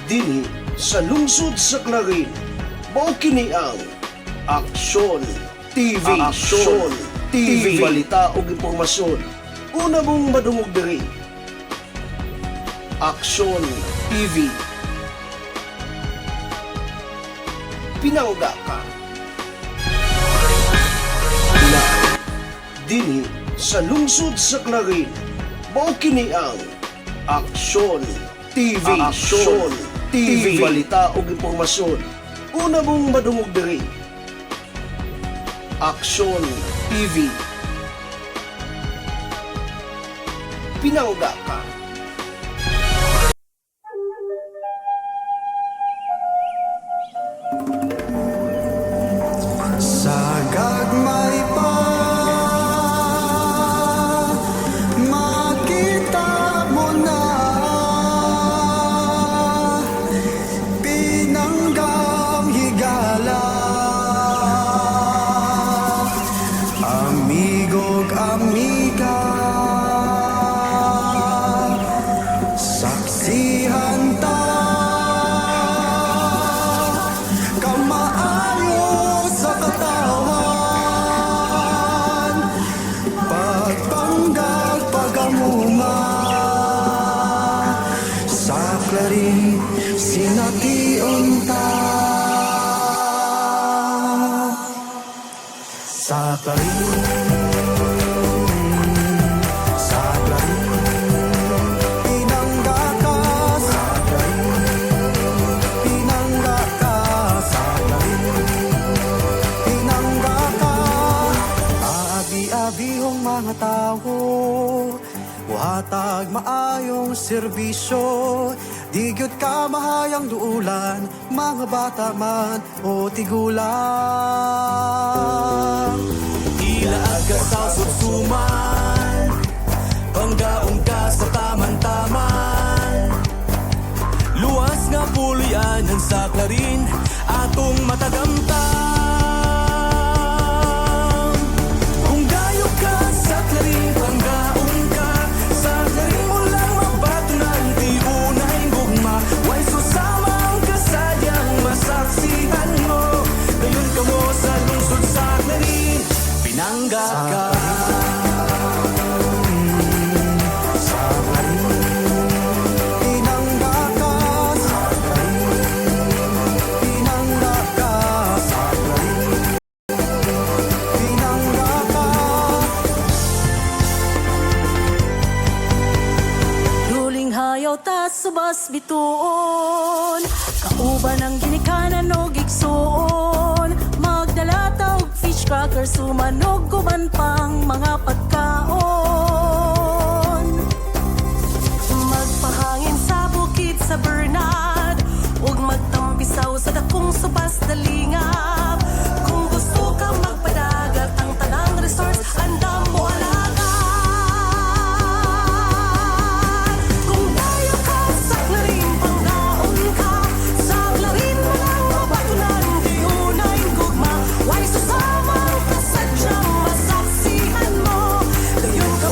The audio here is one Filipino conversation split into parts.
Dinhi sa lungsod sa Clarin, mao kini ang Aksyon TV. Aksyon TV. Balita ug impormasyon. Una mong madungog diri. Aksyon TV. Pinangga ka. Na dinhi sa lungsod sa Clarin, mao kini ang Aksyon TV. Aksyon TV. Balita ug impormasyon. Una mong madungog diri. Aksyon TV. Pinangga ka. Sa gagmay pa makita mo na pinanggang higala, amigo'g amiga, saksihan ta kamaayo sa katawan, pagpanggag pagamunga sa Clarin sination ta. Sa Clarin, sa Clarin, pinangga ka. Sa Clarin, pinangga ka. Sa Clarin, pinangga ka. Aabi-abihong mga tao, buhatag maayong serbisyo. Di gyud ka mahayang duulan, mga bata man o tigulang. Ilaag ka sa sutsuman, panggaong ka sa taman-taman. Luwas nga pulianan sa Clarin, atong matagamtang. Kung gayo ka sa Clarin, panggaong ka sa Clarin, ulang mabatunan, di unay gugma. Way susamang kasadyang masaksihan mo. Dayon ka mo sa lungsod sa Clarin, pinangga ka. Sa Clarin, pinangga ka. Sa Clarin, pinangga ka. Sa Clarin, pinangga ka. Ruling hayaw ta subas bituon, kauban ang ginikanan o gigsuon. Magdala ta og fish cracker, sumanog guban pang mga pagkaon. Magpahangin sa bukid sa Bernard, ug magtampisaw sa dakong subas dalingap. Kung gusto ka magpadagat, ang tanang resorts andam mo alagaan. Kung tayo ka sa Clarin, panggaon ka sa Clarin, walang mabatunan, di unay gugma. Way susamang kasadyang masaksihan mo. Dayon ka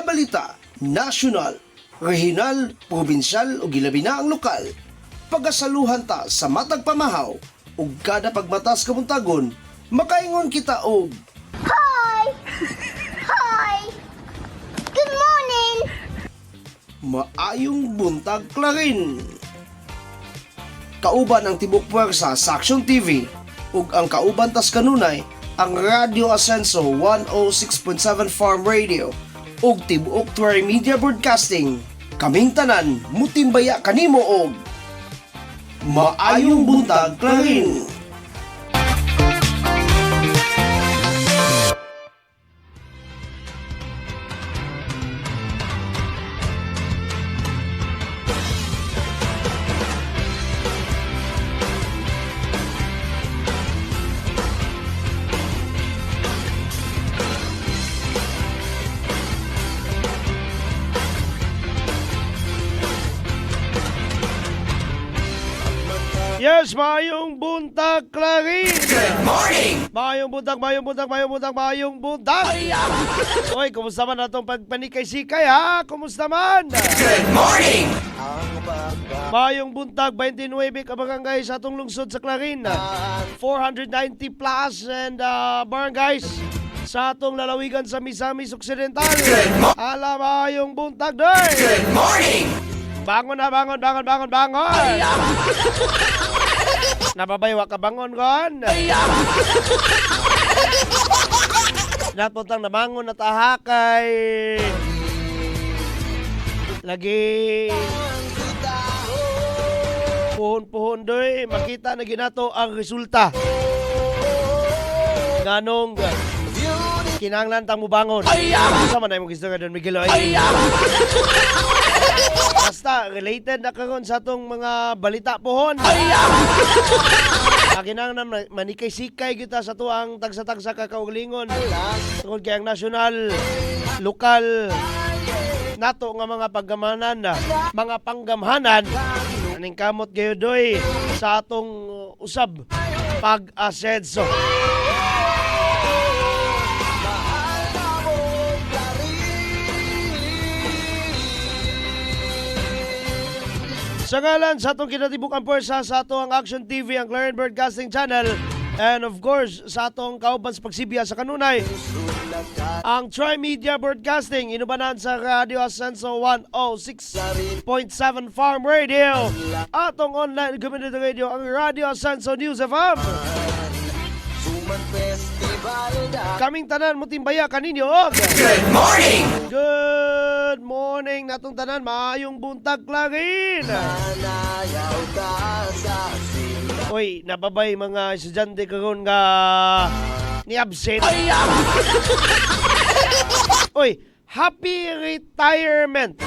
mga balita, nasyonal, regional, probinsyal o gilabi na ang lokal. Pagasaluhan ta sa matag pamahaw ug kada pagmatas kamuntagon, makaingon kita og Hi! Hi! Good morning! maayong buntag Clarin. Kauban ang tibok puwersa sa Action TV ug ang kauban tas kanunay ang Radio Ascenso 106.7 Farm Radio ug tibuok Tuwari Media Broadcasting. Kaming tanan mutimbaya kanimo og maayong buntag Clarin. Yes, mayong buntag, Clarin! Good morning! Mayong buntag, mayong buntag, mayong buntag, mayong buntag! Oy, kumusta man atong pagpanikay-sikay, ha? Kumusta man? Good morning! Mayong buntag, 29 kabarangay sa atong lungsod sa Clarin. 490 plus and barangays sa atong lalawigan sa Misamis Occidental. Ala, mayong buntag, doy! Good morning! Bangon na, bangon, bangon, bangon, bangon! Nababaywa ka bangon, gon? Naputang na bangon at ahakay. Lagi. Puhon-puhon, doy. Makita na ginato ang resulta. Ganong kinanglan tang mo bangon. Sama na yung gusto ka doon, Miguel. Basta, related na karon sa atong mga balita pohon. Akinang na manikay-sikay kita sa tuang tagsa-tagsa kakaulingon. Tungkol kay ang nasyonal, lokal, nato nga mga paggamanan, mga panggamhanan, aning kamot kayo doy sa atong usab, pag-asenso. Sa ngalan sa atong kinatibukang puwersa sa ato ang Action TV, ang Clarin Broadcasting Channel, and of course sa atong kauban sa pagsibya sa kanunay, ang Tri-Media Broadcasting, inubanan sa Radio Ascenso 106.7 Farm Radio, atong online community radio, ang Radio Ascenso News FM. Kaming tanan mo timbaya kaninyo og good morning! Good morning natong tanan, maayong buntag Clarin. Oy, nababay mga estudyante karon nga ni absent. Oy, happy retirement,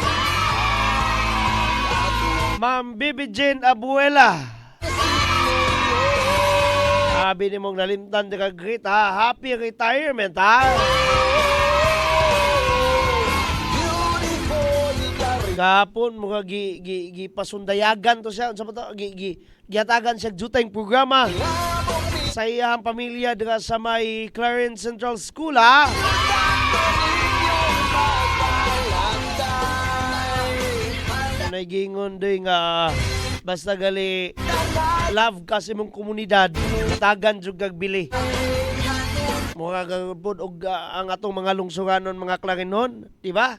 Ma'am Bibi Jane Abuela. Sabi ni mong nalimtan di ka great, ha? Happy retirement, ha? Gapon mo ka gipasundayagan to siya. Sa to, gihatagan siya jutay programa sa iyang pamilya dira sa may Clarin Central School, ha? Nagingon doy nga basta gali love kasi mong komunidad, tagan jud kag bili. Mura gagpod og ang atong mga lungsuranon, mga Clarinon, di ba?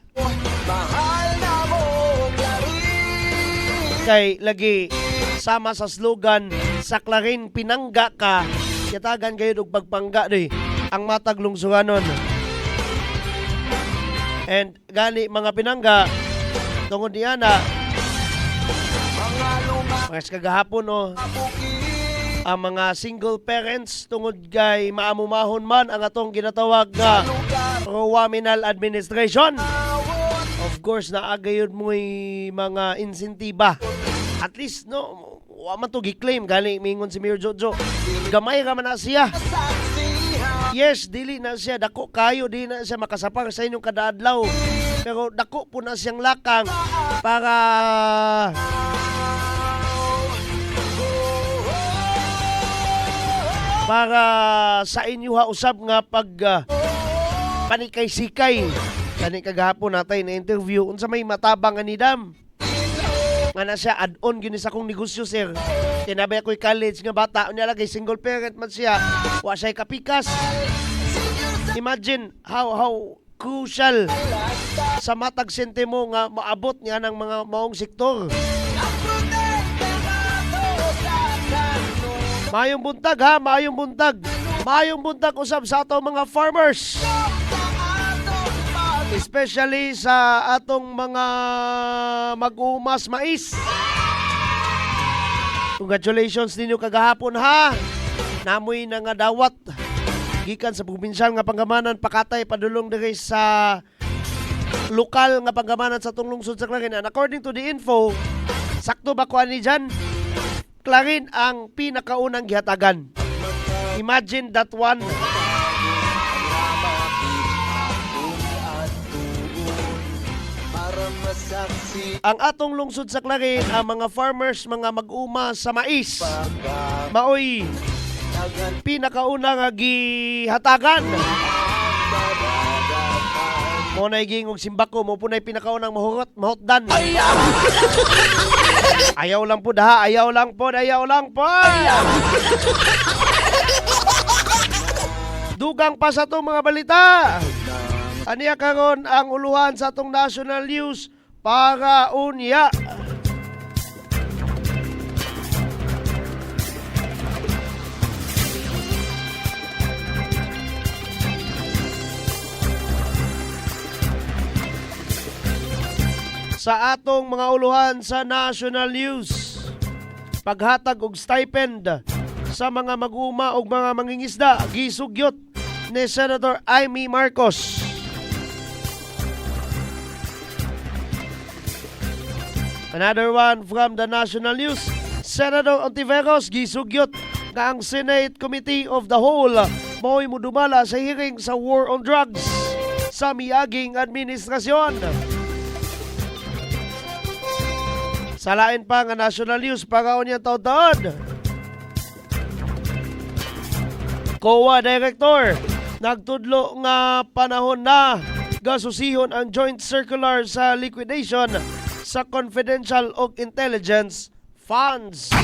Kay lagi sama sa slogan sa Clarin pinangga ka, yatagan kayo og pagpangga doy ang matag lungsuranon. And gani mga pinangga tungod diyan na mga kagahapon, no, ang mga single parents tungod kay maamumahon man ang atong ginatawag nga Rowaminal Administration. Of course, naagayod mo'y mga insentiba. At least, no, wa man to gi-claim gali mingon si Mayor Jojo. Gamay ra man na siya. Yes, dili na siya dako kayo, di na siya makasapar sa inyong kadaadlaw. Pero dako po na siyang lakang para sa inyo ha usab nga pag panikay-sikay Kani kagahapon natay na interview unsa may matabang nga ni Dam. Nga na siya add-on gyud sa akong negosyo sir. Tinabi ako'y college nga bata unya lagay single parent man siya. Wa siya kapikas. Imagine how crucial sa matag sentimo nga maabot niya ng mga maong sektor. Mayong buntag ha, mayong buntag. Mayong buntag usab sa atong mga farmers. Especially sa atong mga mag-umas mais. Congratulations ninyo kagahapon ha. Namoy na nga dawat. Gikan sa probinsyal nga panggamanan pakatay padulong diri sa lokal nga panggamanan sa atong lungsod sa Clarin. And according to the info, sakto ba ko ani dyan? Clarin ang pinakaunang gihatagan. Imagine that one. Ang atong lungsod sa Clarin, ang mga farmers, mga mag-uma sa mais, maoy pinakauna nga gihatagan. Mo na igingog simbako mo punay pinakaunang mahotdan. Ayaw lang po ha, ayaw lang po. Dugang pa sa itong mga balita. Aniya karon ang uluhan sa itong national news para unya. Sa atong mga uluhan sa national news, paghatag og stipend sa mga mag-uma og mga mangingisda gisugyot ni Senator Amy Marcos. Another one from the national news, Senator Ontiveros gisugyot nga ang Senate Committee of the Whole mo'y mudumala sa hearing sa war on drugs sa miaging administrasyon. Salain pa nga national news para unya taon-taon. COA Director nagtudlo nga panahon na gasusihon ang joint circular sa liquidation sa confidential o intelligence funds.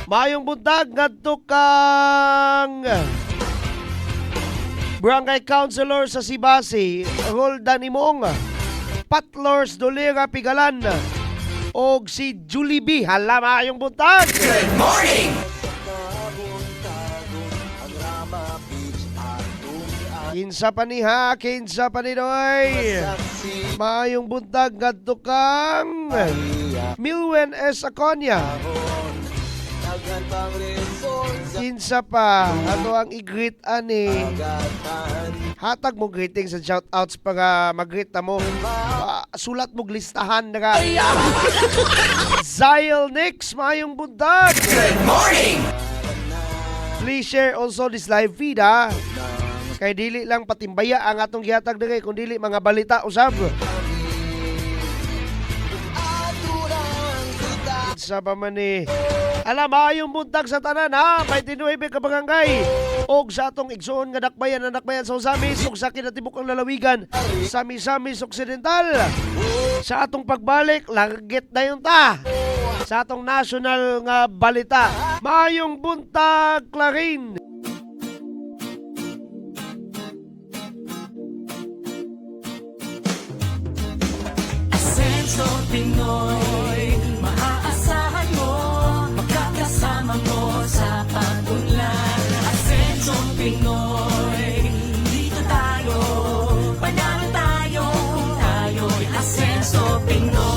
Mayong buntag ngadto kang Barangay Councilor sa Sibasi, Roldan Imong, Patlors Dolera Pigalan, og si Julie B. Hala, mayong buntag! Good morning! Kinsa pa ni ha, kinsa pa ni Doy. Mayong buntag ngadto kang Milwen S. Aconia. Kinsa pa ato ang i-greet ani. Hatag mo greeting sa shoutouts para mag-greet na mo. Sulat mo listahan na ka. Zyle Nix, mayong buntag. Good morning! Please share also this live feed ha. Kay dili lang patimbaya ang atong gihatag diri kun dili mga balita usab. Sa pa man ni alam ayong buntag sa tanan ha, may tinuibe ka barangay og sa atong igsoon nga dakbayan sa Usamis ug sa kinatibuk ang lalawigan sa Misamis Occidental. Sa atong pagbalik lagit na yun ta sa atong national nga balita. Mayong buntag Clarin. Asenso Pinoy, maaasahan mo, makakasama mo sa pag-unlad. Asenso Pinoy, dito tayo, panalo tayo, kung tayo'y Asenso Pinoy.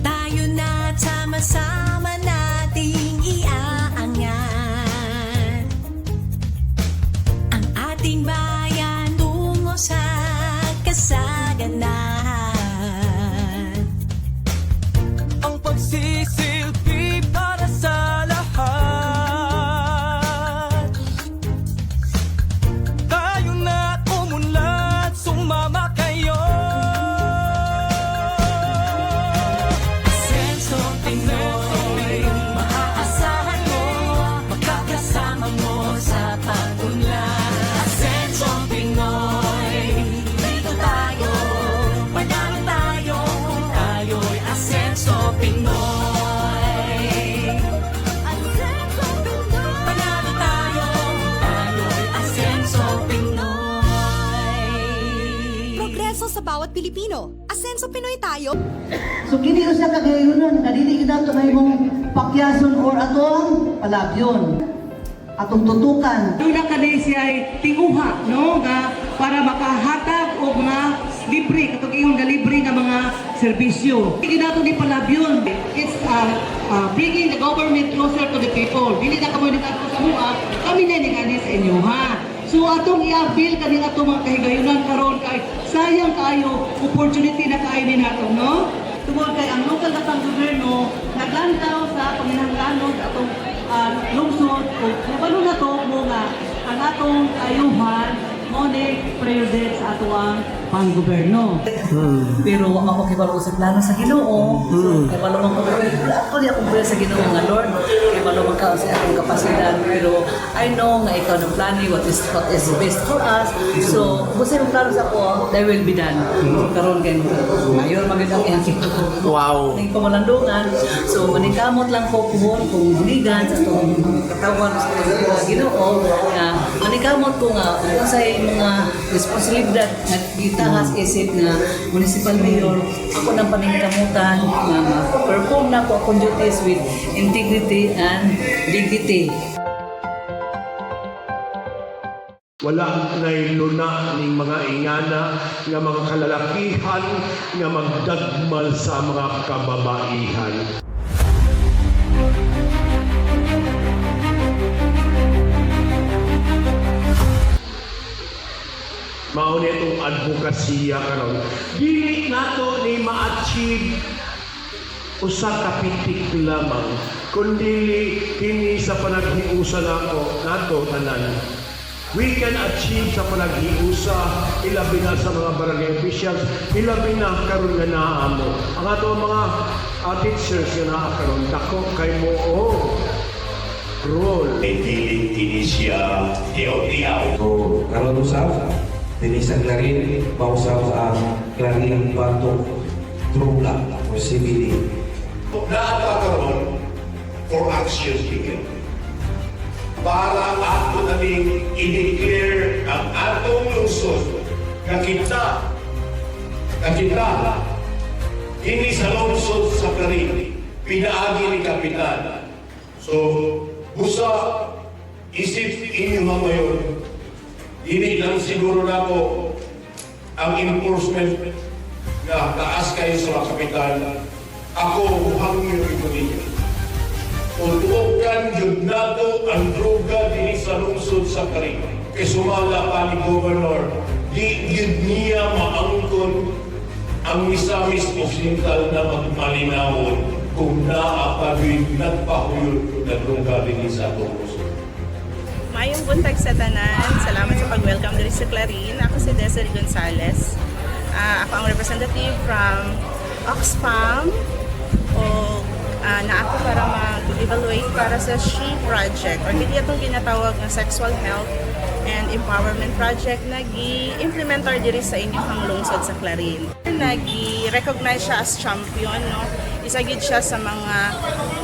Tayo na sama-sama nating iaangat ang ating bayan tungo sa kasaganahan. Ang Asenso Pinoy. Asenso Pinoy. Panalo tayo, tayo'y Asenso Pinoy. Progreso sa bawat Pilipino. Asenso Pinoy tayo. So kini usa ka gayunon kadili kita to may mong pakyason or atong palabyon. Atong tutukan. Doon na kanay siya ay tinguha, no? Nga para makahatag o mga libre, katong iyong libre nga mga serbisyo. Hindi nato ni palabyon. It's bringing the government closer to the people. Dili na kamo dito sa mga, kami na ni sa inyo, ha? So atong i-avail kaning atong mga kahigayunan karon kay sayang kayo opportunity na kainin nato, no? Tungod kay ang local na gobyerno naglantaw sa panginahanglanon sa atong lungsod o kabalo na to mo nga ang atong ayuhan mo ni prioridad sa atong panggoberno. Pero wa man ko kibalo sa plano sa Ginoo. Kay malo man ko ako di akong sa Ginoo nga Lord. Kay malo man ka sa akong kapasidad pero I know nga ikaw ng plano what is best for us. So kung sa plano sa ako, that will be done. Karon kay mayor magandang iyang Wow. ning pamalandungan. So maningkamot lang ko kung buligan sa itong katawan sa Ginoo nga maningkamot ko nga kung sa mga responsibilidad na gitahas isip na municipal mayor ako nang paningkamutan na perform na ko akong duties with integrity and dignity. Wala na'y luna ning mga ingana nga mga kalalakihan nga magdagmal sa mga kababaihan. Mao ni itong advokasya karon. Dili nato ni ma-achieve usa ka pitik lamang kundi kini sa panaghiusa nato tanan. We can achieve sa panaghiusa ilabi na sa mga barangay officials, ilabi na karon nga naa mo. Ang ato mga teachers nga naa karon dako kay mo role. Piling Tinisya Tiyaw-Tiyaw. So, karon usab dinisag na rin pausap ang klaring batok droga o CBD. Naatakaroon for action figure. Para ato namin i-declare ang atong lungsod na kita ini sa lungsod sa Karin, pinaagi ni Kapitan. So, busa isip inyo mga mayor, hindi lang siguro na po ang enforcement na taas kayo sa mga kapitan. Ako, hangyo ito ninyo. Tutuokan yun nato ang droga din sa lungsod sa Karin. Kaya sumala pa ni Governor, di yun niya maangkon ang Misamis Occidental na magmalinawon kung naapagin nagpahuyod na droga din sa lungsod. Mayong buntag sa tanan. Salamat sa pag-welcome dito sa Clarin. Ako si Desiree Gonzales. Ako ang representative from Oxfam. Na ako para mag-evaluate para sa SHE project or hindi itong ginatawag na Sexual Health and Empowerment Project na gi-implementar diri sa inyong lungsod sa Clarin. Nagi-recognize siya as champion, no? Isa gid siya sa mga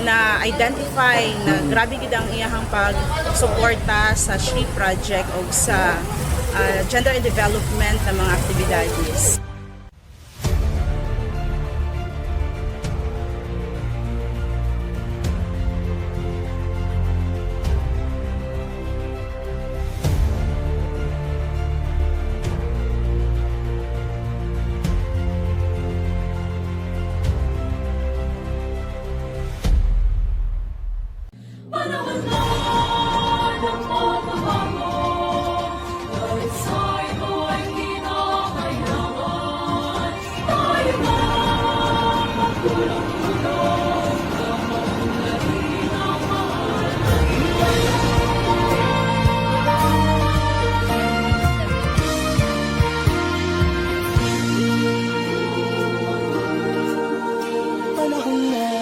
na-identify na grabe gid ang iyahang pag-suporta sa SHE project o sa gender and development ng mga aktibidades. Panahon na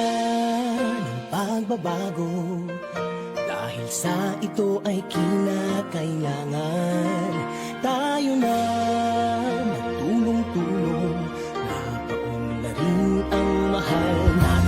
ng pagbabago, dahil sa ito ay kinakailangan tayo na magtulong-tulong, napaunlarin ang mahal na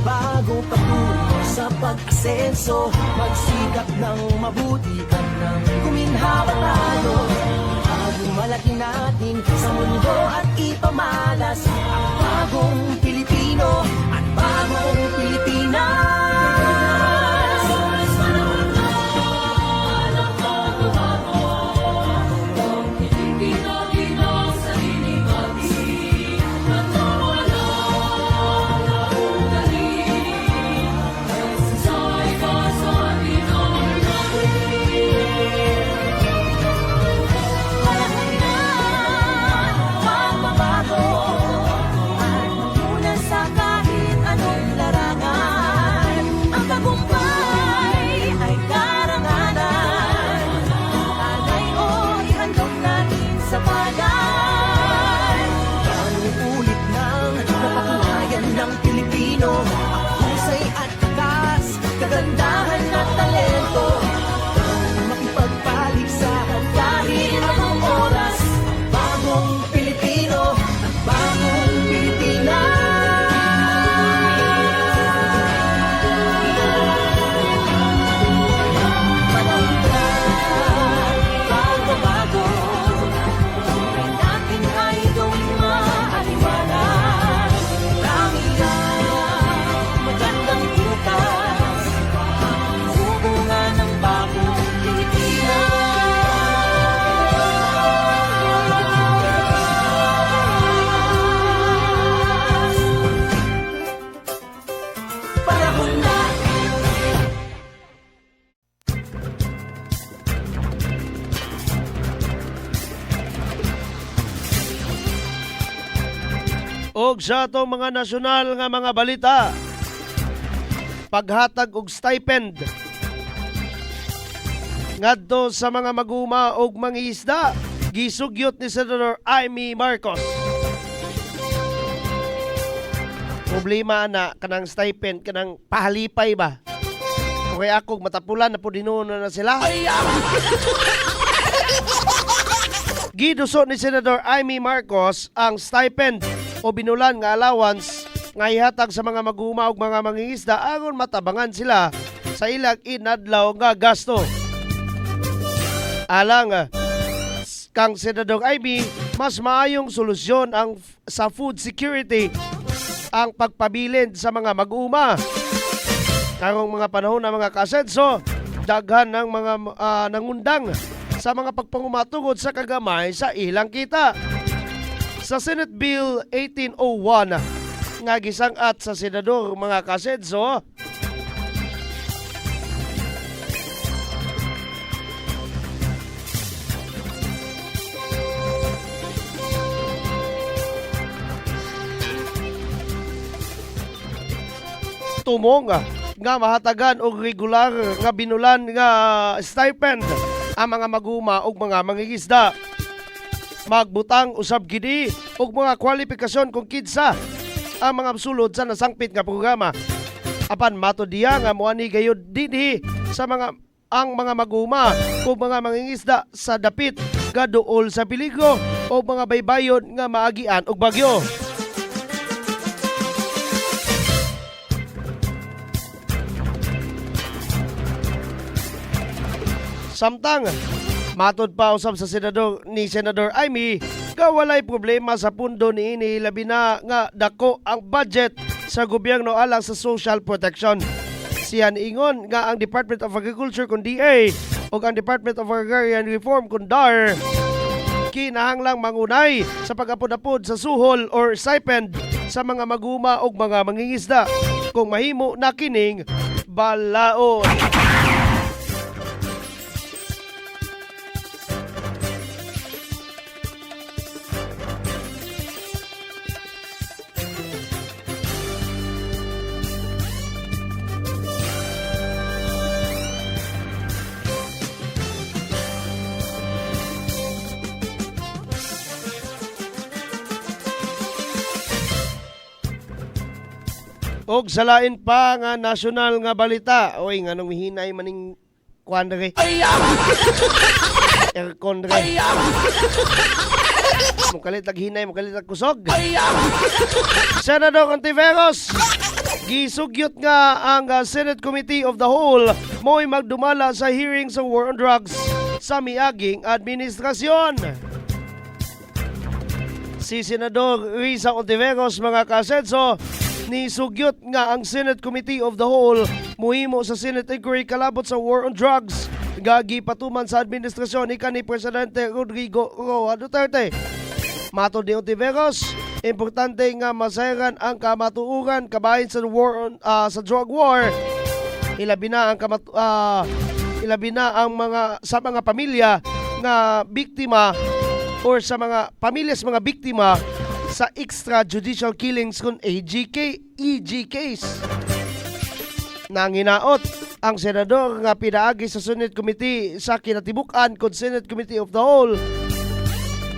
bago patungo sa pag-asenso. Magsikap ng mabuti at nang guminhawa tayo. Bagong malaki natin sa mundo at ipamalas ang bagong Pilipino at bagong Pilipinas. Kagandahan at talento makipagpaligsahan kahit anong oras. Bagong Pilipino at bagong Pilipinas. Bago-bago natin ay gawing maaliwanag. Marami ang magandang bukas. Bunga ng bagong Pilipinas. Panahon na. Og sa atong mga nasyonal nga mga balita, paghatag og stipend ngadto sa mga maguma og mangingisda, gisugyot ni Senador Amy Marcos. Problema na kanang stipend, kanang pahalipay ba? Okay, akong matapulan na po dinuno na sila. Giduso ni Senador Amy Marcos ang stipend o binulan nga allowance nga ihatag sa mga maguma og mga mangingisda aron matabangan sila sa ilang inadlaw nga gasto. Alang kang Senador Amy, mas maayong solusyon ang sa food security ang pagpabilin sa mga mag-uma. Karong mga panahon ng mga kasenso, daghan ng mga nangundang sa mga pagpangumatungod sa kagamay sa ilang kita. Sa Senate Bill 1801 nga gisangat sa senador mga kasenso, tumong nga mahatagan og regular nga binulan nga stipend ang mga maguma og mga mangingisda. Magbutang usab gidi og mga kwalifikasyon kung kinsa ang mga sulod sa nasangpit nga programa. Apan matod diya nga moani gayud dinhi sa mga ang mga maguma o mga mangingisda sa dapit gaduol sa peligro o mga baybayon nga maagian og bagyo. Samtang matod pa usab sa senador ni Senador Amy nga walay problema sa pundo niini, labi na nga dako ang budget sa gobyerno alang sa social protection. Siya niingon nga ang Department of Agriculture kun DA o ang Department of Agrarian Reform kun DAR kinahanglang mangunay sa pag-apod-apod sa suhol or stipend sa mga maguma o mga mangingisda kung mahimo na kining balaod. Og salain pa nga nasyonal nga balita. Oy, nga nung hinay maning kuan dere. Aircon dere. Mukalit ag hinay, mukalit ag kusog. Senador Contiveros Gisugyot nga ang Senate Committee of the Whole mo'y magdumala sa hearing sa War on Drugs sa miaging administrasyon. Si Senador Risa Ontiveros, mga kasenso, ni sugyot nga ang Senate Committee of the Whole muhimo sa Senate inquiry kalabot sa War on Drugs gagi patuman sa administrasyon ikan ni Presidente Rodrigo Roa Duterte. Matod ni Ontiveros, importante nga masayaran ang kamatuuran kabahin sa war on, sa drug war. Ilabi na ang mga pamilya nga biktima or sa mga pamilyas mga biktima sa extrajudicial killings kung EG case. Nanginaot ang senador nga pinaagi sa Senate Committee sa kinatibukan kung Senate Committee of the Whole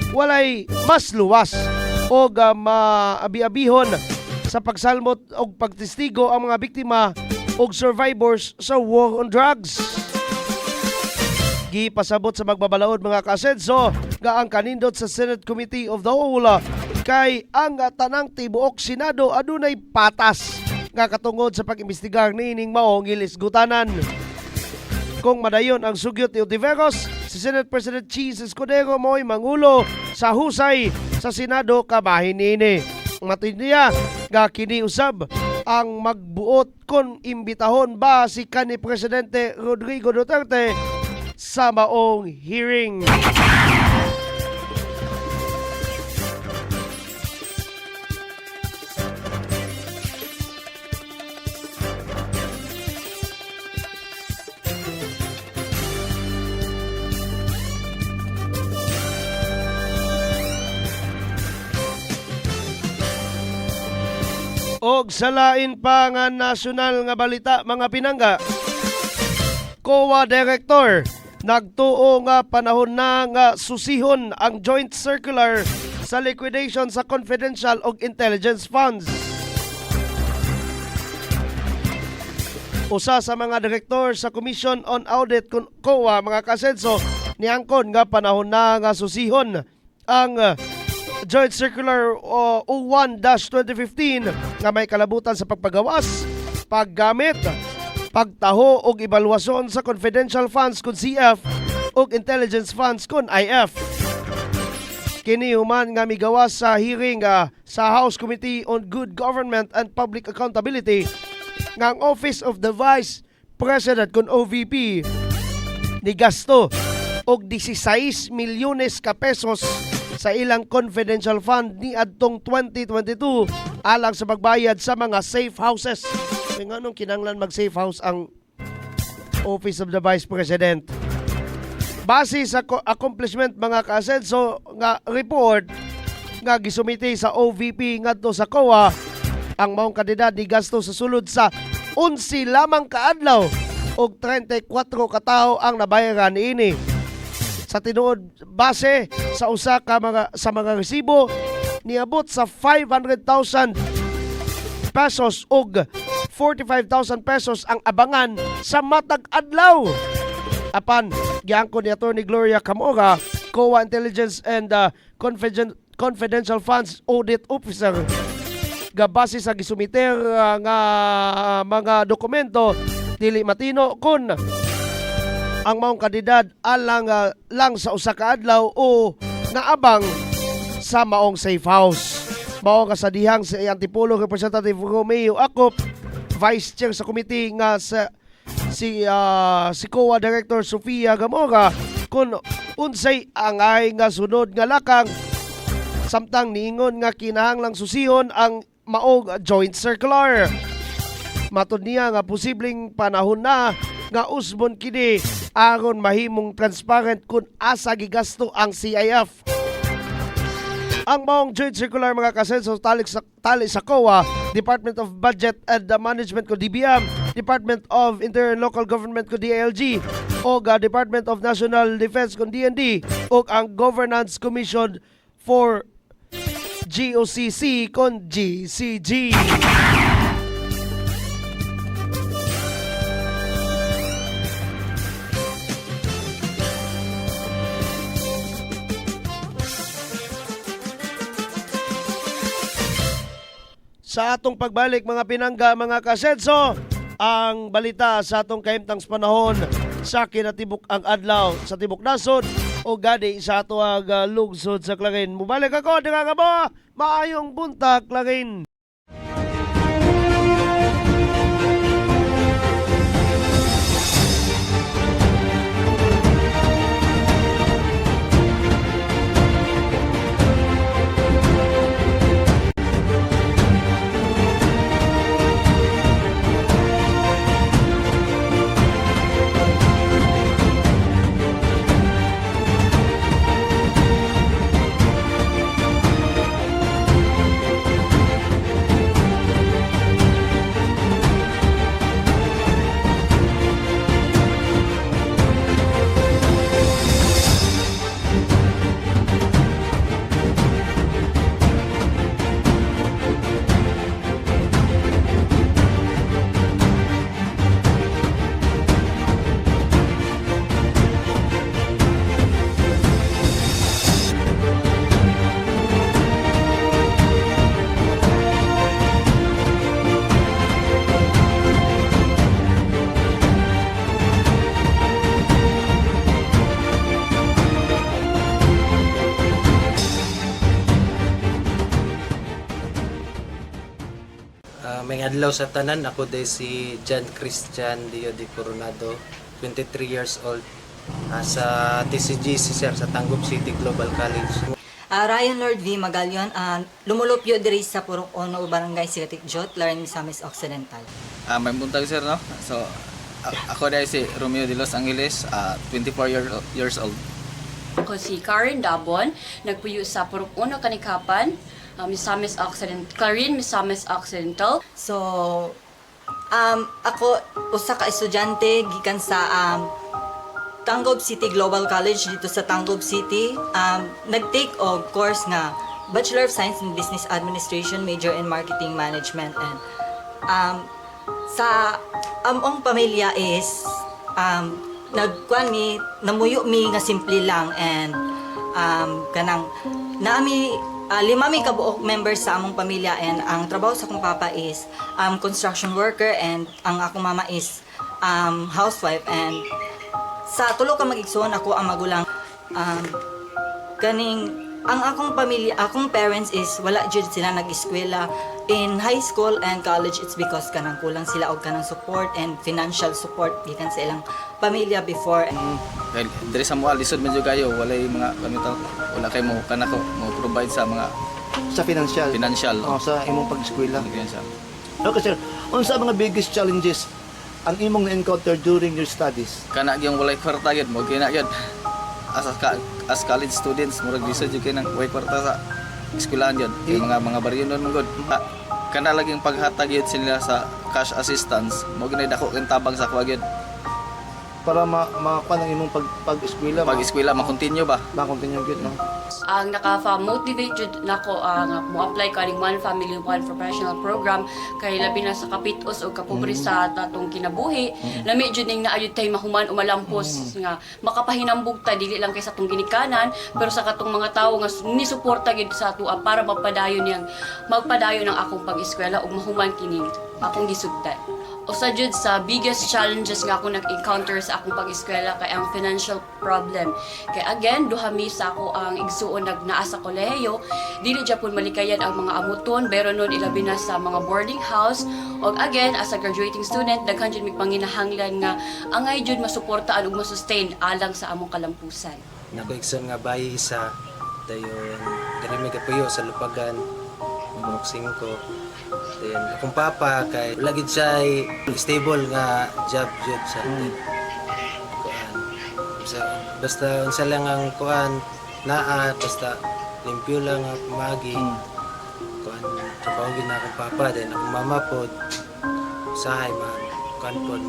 walay mas luwas o maabi-abihon sa pagsalmot o pagtestigo ang mga biktima o survivors sa war on drugs. Gipasabot sa magbabalaod, mga kasenso, nga ang kanindot sa Senate Committee of the Whole kay ang tanang tibuok Senado adunay patas nga katungod sa pag-imbestigar niining maong gilisgutanan. Kung madayon ang sugyot ni Ontiveros, si Senate President Cheese Escudero mo'y mangulo sa husay sa Senado kabahin niini. Matindi niya nga kini usab ang magbuot kung imbitahon ba si kanhi Presidente Rodrigo Duterte sa maong hearing. Og salain pa nga nasyonal nga balita, mga pinangga, COA Director nagtuo nga panahon na nga susihon ang joint circular sa liquidation sa confidential og intelligence funds. Usa sa mga direktor sa Commission on Audit COA, mga kasenso, niangkon nga panahon na nga susihon ang Joint Circular 01-2015 nga may kalabutan sa pagpagawas, paggamit, pagtaho og ebalwasyon sa confidential funds kun CF ug intelligence funds kun IF. Kini human nga migawas sa hearing sa House Committee on Good Government and Public Accountability nga ang Office of the Vice President kun OVP ni gasto og 16 milyones ka pesos sa ilang confidential fund ni adtong 2022 alang sa pagbayad sa mga safe houses. Kaya nga nung kinanglan mag-safe house ang Office of the Vice President. Base sa accomplishment, mga kasenso, nga report nga gisumiti sa OVP ngadto sa COA, ang maong kandidat ni gasto sa sulod sa 11 lamang kaadlaw og 34 katao ang nabayaran niini. Sa tinuod base sa usa ka mga resibo niabot sa 500,000 pesos ug 45,000 pesos ang abangan sa matag adlaw. Apan giangkon ni Attorney Gloria Camora, COA Intelligence and Confidential Funds Audit Officer, gabase sa gisumiter nga mga dokumento dili matino kun ang maong kandidat alang lang sa usa ka adlaw o naabang sa maong safe house. Mao kasadihang si Antipolo Representative Romeo Acop, Vice Chair sa committee nga si COA Director Sofia Gamora kun unsay angay nga sunod nga lakang samtang niingon nga kinahanglang susihon ang maong joint circular. Matod niya nga posibleng panahon na nga usbon kini aron mahimong transparent kung asa gigasto ang CIF. Ang maong joint circular, mga kasenso, tali sa COA, Department of Budget and Management ko DBM, Department of Interior and Local Government ko DILG, o Department of National Defense ko DND, o ang Governance Commission for GOCC kon GCG. sa atong pagbalik mga pinangga, mga kasenso, ang balita sa atong kahimtang panahon sa kinatibuk ang adlaw sa tibok nasod o gadi sa ato ang lungsod sa Clarin. Mubalik ako, di nga mo, maayong buntag, Clarin. May adlaw sa tanan, ako day si John Christian Dio de Coronado, 23 years old, sa TCGC sir sa Tangub City Global College. Ryan Lord V. Magalion, lumulupyo diri sa Purong Ono, Barangay Sigatik Jot, Laran, Misamis Occidental. May buntag sir, no? So, ako day si Romeo de Los Angeles, 24 years old. Ako si Karen Dabon, nagpuyo sa Purong Ono, Kanikapan, Misamis Occidental, Clarin, Misamis Occidental. So, ako usa ka estudyante gikan sa Tangub City Global College dito sa Tangub City. Nag-take og course nga Bachelor of Science in Business Administration, major in Marketing Management, and sa among pamilya is namuyo mi nga simple lang, and kanang naami 5 mi kabuok members sa among pamilya, and ang trabaho sa akong papa is construction worker, and ang akong mama is housewife, and sa tulo ka mag-igsoon ako ang magulang. Ang akong pamilya, akong parents is wala jud sila nag-eskwela in high school and college. It's because kanang kulang sila og kanang support and financial support gikan sa ilang pamilya before. Diri sa mga lisod medyo kayo, walay mga kamitaw, wala kay mo kanako mo provide sa mga sa financial. Sa imong pag-eskwela. Okay sir, unsa mga biggest challenges ang imong na-encounter during your studies? Kana gyung walay kwarta gyud mo kina gyud. As college students, murag lisod jud kay nang way kwarta sa eskwelahan gyud. Mga baryo nun gud. Kana laging paghatag gyud sila sa cash assistance, mo ginay dako kang tabang sa kwa gyud. Para makuha ng imong pag-eskwela. Pag-eskwela, ma-continue ba? Ma-continue gyud, no? Ang naka-motivate jud nako ang mo-apply kaning One Family One Professional Program kay labi na sa kapitos o kapobre sa tatong kinabuhi. Lami jud ning naayod tay mahuman o malampos nga makapahinambog ta dili lang kay sa atong ginikanan pero sa katong mga tawo nga ni suporta gid sa ato para magpadayon ng akong pag-eskwela ug mahuman kining akong gisugdan. Usa jud sa biggest challenges nga ako nag-encounter sa akong pag-eskwela kay ang financial problem. Kay again, duha mi sa ako ang igsuon naa sa kolehiyo, dili gyapon malikayan ang mga amuton, pero nun ilabi na sa mga boarding house. Og again, as a graduating student, daghan jud mi panginahanglan nga angay jud masuportaan ug masustain alang sa among kalampusan. Nako-igsoon nga bayi isa dayon diri mi kapuyo sa Lupagan, Mabok 5. Then akong papa kay wala gid siya stable nga job jud sa kuan. Basta unsa lang ang kuan naa, basta limpyo lang ang pamagi. Kuan trabaho gid na akong papa, then akong mama pod sahay man kuan pod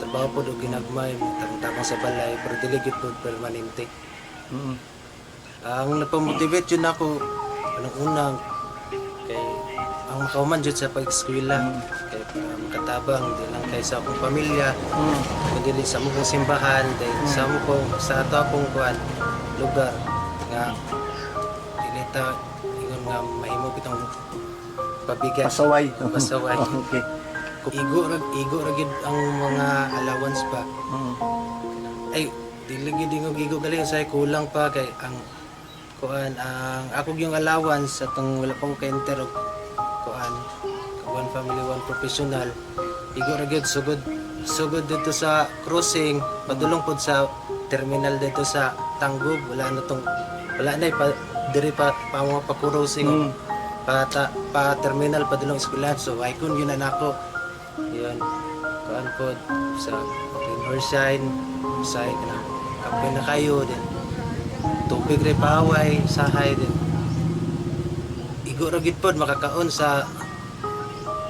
trabaho pod og ginagmay tabang sa balay pero dili gid pod permanente. Ang napamotivate yun ako anong unang kay ang makauman jud sa pag-eskwela kay para makatabang di lang kay sa akong pamilya kundi sa among simbahan dahil sa ato akong kuan lugar nga dili ta ingon nga mahimo kitang pabigat. Pasaway. Pasaway. Okay. Igo ra gid ang mga allowance pa. Ay dili gid ingog igo gali say kulang pa kay ang kuan ang ako yung allowance atong wala pa ko ka-enter og kuan one family one professional. Igo ra gid sugod dito sa crossing padulong pod sa terminal dito sa Tanggub wala na diri pa mga pa-crossing pa terminal padulong eskwelahan so ay kun yun na nako yun kuan pod sa Northside say kana kape na kayo din tubig rin paway sahay din igo ra gid pod makakaon sa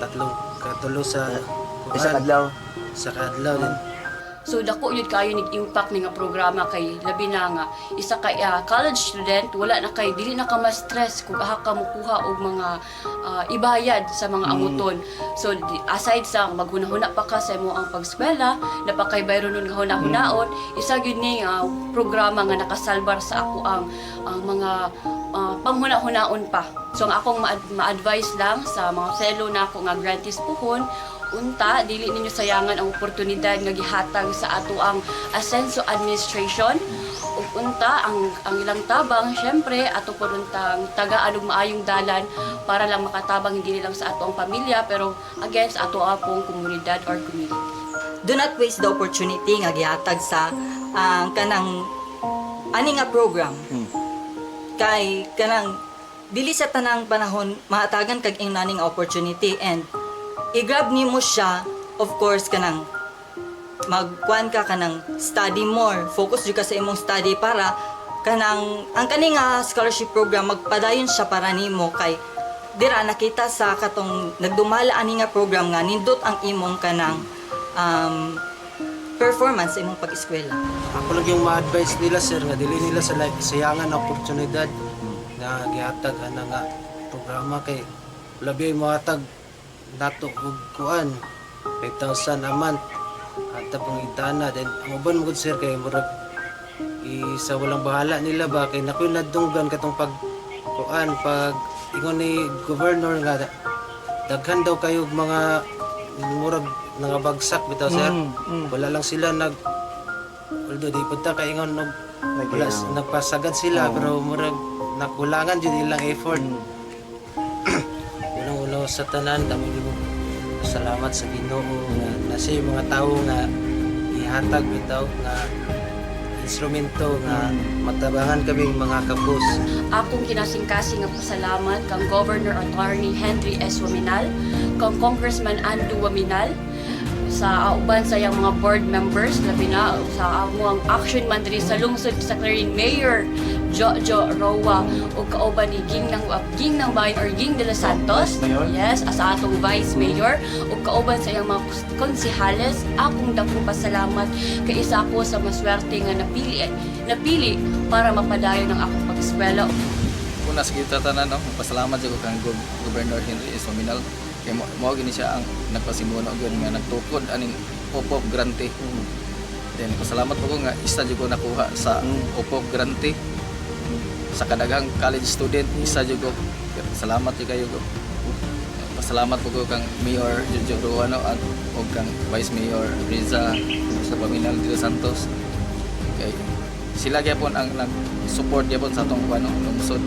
katulo sa Isa kadlaw. sa kadlaw din. So dako yun kayo nig-impact ni nga programa kay labi na nga isa ka college student wala na kay dili na ka ma-stress kung aha ka mukuha og mga ibayad sa mga amuton. So aside sa maghunahuna pa ka sa imo ang pag-eskwela, napakay bayro nun nga hunahunahon, isa gyud ni programa nga nakasalbar sa ako ang mga panghuna-hunaon pa. So ang akong ma-advise lang sa mga fellow na ako nga grantees puhon unta dili ninyo sayangan ang oportunidad nga gihatag sa ato ang Asenso Administration ug unta ang ilang tabang syempre ato po untang tagaan og maayong dalan para lang makatabang hindi lang sa ato ang pamilya pero again sa ato apong komunidad or community. Do not waste the opportunity nga gihatag sa kanang ani nga program. Kay kanang dili sa tanang panahon mahatagan kag ing nani nga opportunity and i-grab nimo siya, of course, kanang magkuan ka kanang study more. Focus jud ka sa imong study para kanang ang kani nga scholarship program magpadayon siya para nimo kay dira nakita sa katong nagdumala ani nga program nga nindot ang imong kanang performance sa imong pag-eskwela. Ako lang yung ma-advise nila sir nga dili nila sa sayangan na oportunidad na gihatag ana nga programa kay labi mo hatag nato og kuan 5,000 a month at pangitana then ang uban mo gud sir kay murag isa walang bahala nila ba kay nakoy nadunggan katong pag kuan pag ingon ni governor nga daghan daw kayo mga murag nangabagsak bitaw sir wala lang sila although di punta kay ingon wala nagpasagad sila pero murag nakulangan jud ilang effort unang-una sa tanan damo mo salamat sa Ginoo nga nasa mga tawo nga ihatag bitaw nga instrumento nga matabangan kaming mga kapos. Akong kinasingkasing nga pasalamat kang Governor Attorney Henry S. Waminal, kang Congressman Andu Waminal, sa uban sa iyang mga board members, labi na sa amuang action man diri sa lungsod sa Clarin Mayor Jojo Roa o kauban ni Ging ng Bayan or Ging de los Santos, yes, as atong Vice Mayor o kauban sa iyang mga konsehales. Akong dakong pasalamat kay isa ako sa maswerte nga napili para mapadayon ang akong pag-eskwela. Una sa kita tanan no, pasalamat jud ko kang Governor Henry S. Waminal kay mao gini siya ang nagpasimuno gyud nga nagtukod aning OPOP grante. Then pasalamat po ko nga isa jud ko nakuha sa OPOP grante sa kadaghang college student isa jud ko. Salamat jud kayo ko. Pasalamat po ko kang Mayor Jojo Ruano at og kang Vice Mayor Riza sa Waminal de los Santos. Kay sila gyapon ang nag-support gyapon sa atong lungsod.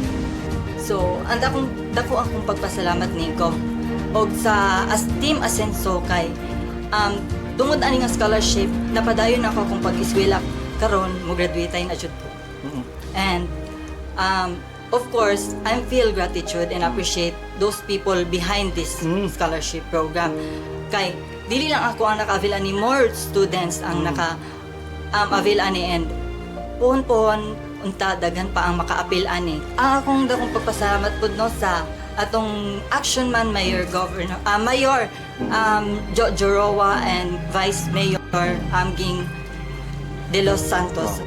So, dako akong pagpasalamat ningko og sa Team Asenso kay tungod ani nga scholarship napadayon ako akong pag-eskwela karon mo graduate na jud ko. And of course, I feel gratitude and appreciate those people behind this scholarship program. Kay dili lang ako ang naka-avail ani, more students ang naka-avail ani and pohon-pohon unta daghan pa ang maka-appeal ani. Ang akong dakong pagpasalamat pud no sa atong action man Mayor Jojo Roa and Vice Mayor Ging de los Santos.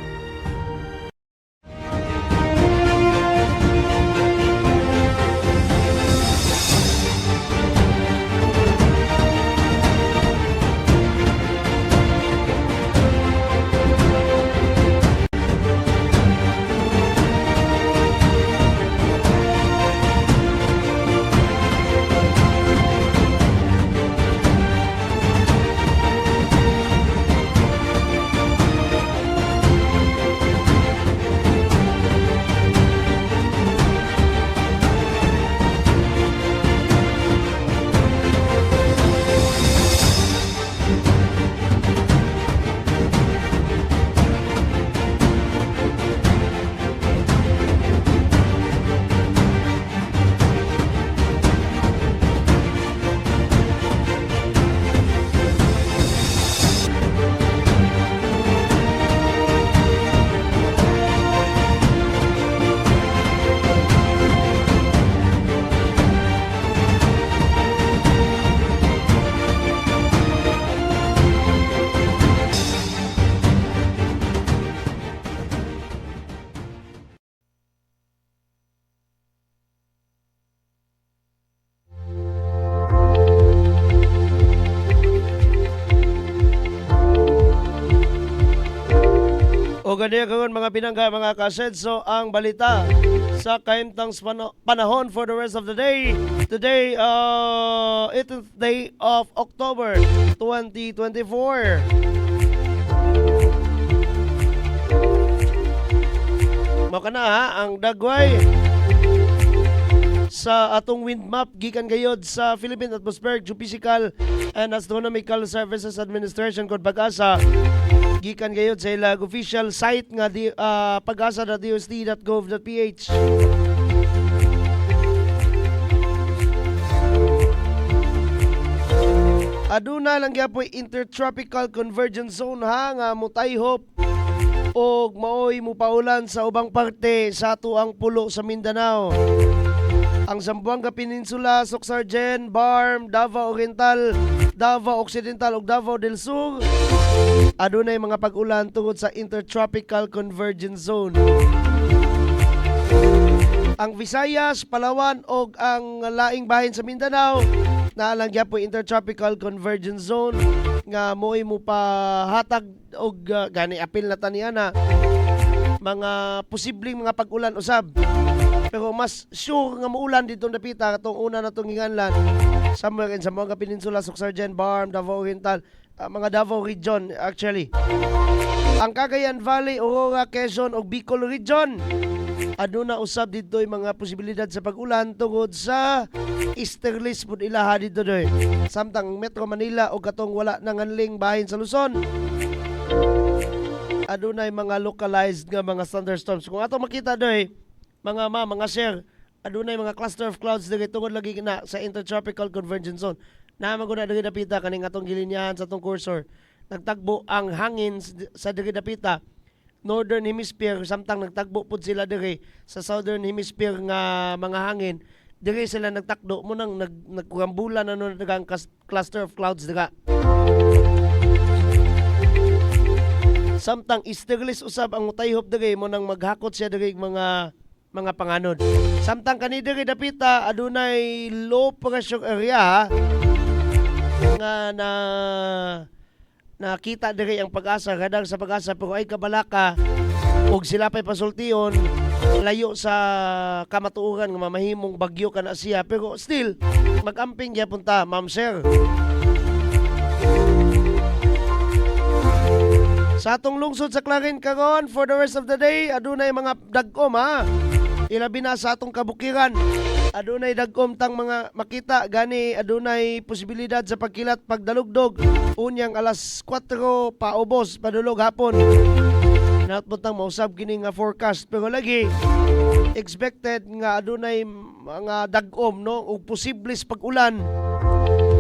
ganyan karon mga pinangga, mga kasenso, ang balita sa kahimtang panahon for the rest of the day. Today, 18th day of October 2024. Maka na ha, ang dagway sa atong wind map gikan gayod sa Philippine Atmospheric Geophysical and Astronomical Services Administration kod Pag-asa, gikan gayod sa ilang official site nga pagasa.dosd.gov.ph. Aduna lang gyapoy intertropical convergence zone ha nga mutayhop og maoy mupaulan sa ubang parte sa atuang pulo sa Mindanao. Ang Zamboanga Peninsula, Socsargen, Barm, Davao Oriental, Davao Occidental ug Davao del Sur adunay mga pag-ulan tungod sa intertropical convergence zone. Ang Visayas, Palawan ug ang laing bahin sa Mindanao naalang gyapon intertropical convergence zone nga mo'y mo pahatag og gani apil na taniana mga posibleng mga pag-ulan usab. Pero mas sure nga muulan dito napita katong una na itong hinganlan somewhere in Zamboanga Peninsula, Socsargen, Barm, Davao Oriental, mga Davao region actually. Ang Cagayan Valley, Aurora, Quezon ug Bicol region aduna usab dito yung mga posibilidad sa pag-ulan tungod sa easterlies pud ilaha dito doy. Samtang Metro Manila o katong wala nanganling bahin sa Luzon adunay mga localized nga mga thunderstorms. Kung ato makita doy mga sir, adunay mga cluster of clouds diri tungod lagi na sa intertropical convergence zone. Na maguna diri dapita kaning atong gilinyahan sa atong cursor. Nagtagbo ang hangin sa diri dapita Northern Hemisphere, samtang nagtagbo pud sila diri sa Southern Hemisphere nga mga hangin. Diri sila nagtakdo mo nang nagkurambulan na nun dagang cluster of clouds dira. Samtang easterlies usab ang mutayhop diri mo nang maghakot siya diri mga panganod. Samtang kani diri dapita adunay low pressure area nga nakita diri ang Pag-asa, radar sa Pag-asa, pero ay kabalaka og sila pa'y pasultion layo sa kamatuoran nga mamahimong bagyo kana siya, pero still mag-amping gyapon ta, ma'am sir. Sa atong lungsod sa Clarin karon for the rest of the day adunay mga dagom ha. Ilabi na sa atong kabukiran. Adunay dagom tang mga makita gani adunay posibilidad sa pagkilat pagdalugdog unyang alas 4 paubos padulog hapon. Natbutang mausab kini nga forecast pero lagi expected nga adunay mga dagom no ug posibles pag-ulan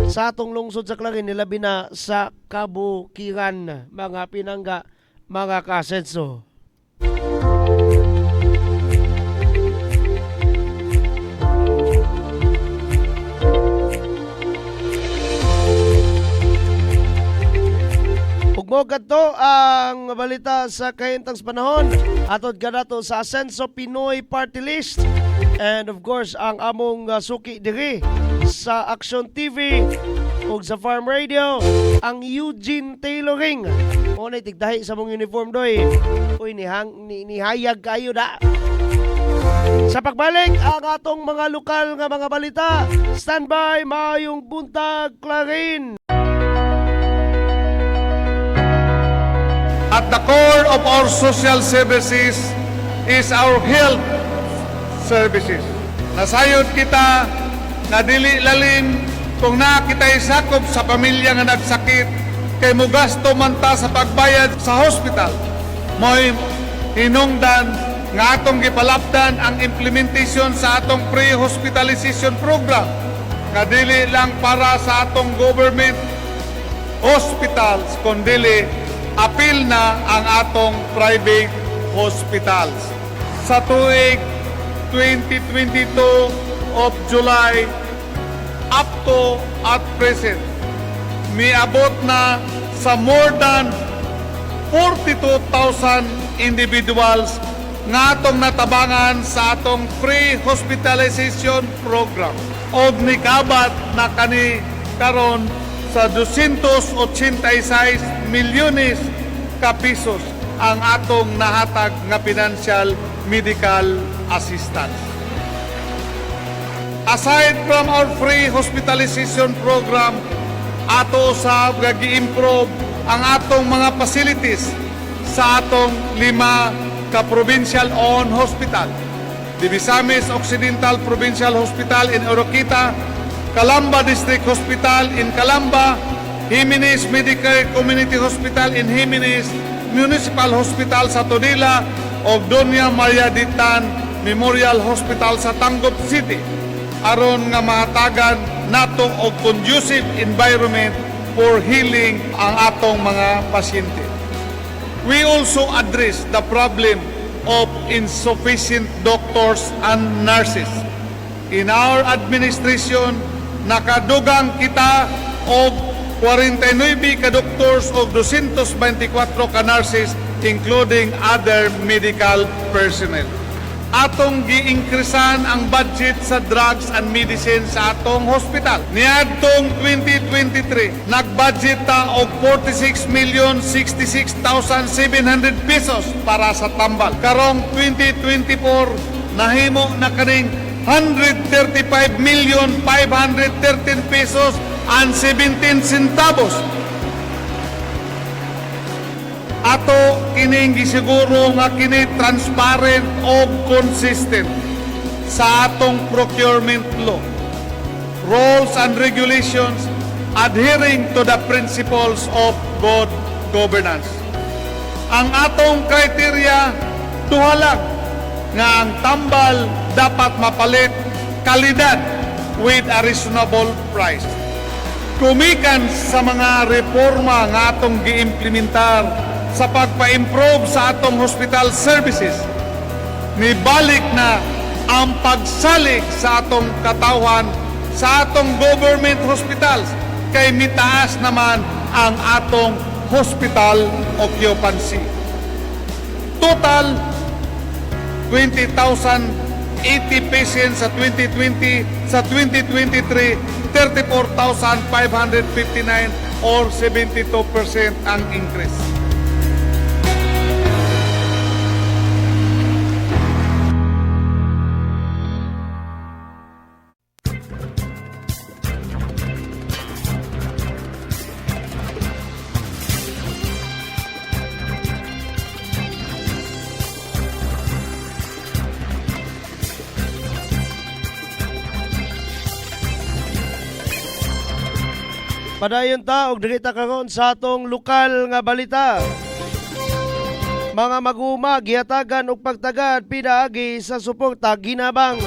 sa atong lungsod sa Clarin nilabi na sa kabukiran mga pinangga, mga kasenso. Ugmo kadto ang balita sa kahimtang panahon atod kanato sa Asenso Pinoy Party List and of course ang among suki diri sa Action TV ug sa Farm Radio ang Eugene Tailoring. Mo na tigdahi sa mong uniform doy. Uy nihayag kayo da. Sa pagbalik ang atong mga lokal nga mga balita. Standby, maayong buntag, Clarin. At the core of our social services is our health services. Nasayod kita na dili lalim kung na kita'y sakop sa pamilya nga nagsakit kay mugasto man ta sa pagbayad sa hospital. Mo'y hinungdan nga atong gipalapdan ang implementation sa atong pre-hospitalization program nga dili lang para sa atong government hospitals kundi apil na ang atong private hospitals. Sa tuig 2022 of July up to at present, miabot na sa more than 42,000 individuals nga atong natabangan sa atong free hospitalization program. Og nikabat na kani karon sa 286 milyones ka pisos ang atong nahatag nga financial medical assistance. Aside from our free hospitalization program, ato usab nga gi-improve ang atong mga facilities sa atong 5 ka provincial-owned hospital. Divisamis Occidental Provincial Hospital in Oroquita, Calamba District Hospital in Calamba, Jimenez Medicare Community Hospital in Jimenez, Municipal Hospital sa Todila, o Doña Maria Ditan Memorial Hospital sa Tanggop City, aron nga mahatagan nato og conducive environment for healing ang atong mga pasyente. We also address the problem of insufficient doctors and nurses. In our administration, nakadugang kita og 49 ka doctors o 224 ka nurses, including other medical personnel. Atong gi-increasean ang budget sa drugs and medicine sa atong hospital. Niadtong 2023, nag-budget ta og 46,066,700 pesos para sa tambal. Karong 2024, nahimo na kaning 135,513 pesos and 17 centavos. Ato kining gisiguro nga kini transparent o consistent sa atong procurement law, rules and regulations, adhering to the principles of good governance. Ang atong kriteria duha lang, nga ang tambal dapat mapalit kalidad with a reasonable price. Kumikan sa mga reforma nga atong giimplementar sa pagpa-improve sa atong hospital services, nibalik na ang pagsalig sa atong katawhan sa atong government hospitals, kay mitaas naman ang atong hospital occupancy. Total 20,080 patients sa 2020, sa 2023, 34,559 or 72% ang increase. Padayon ta og diri ta karon sa atong lokal nga balita. Mga maguma gihatagan og pagtagad pinaagi sa suporta ginabang.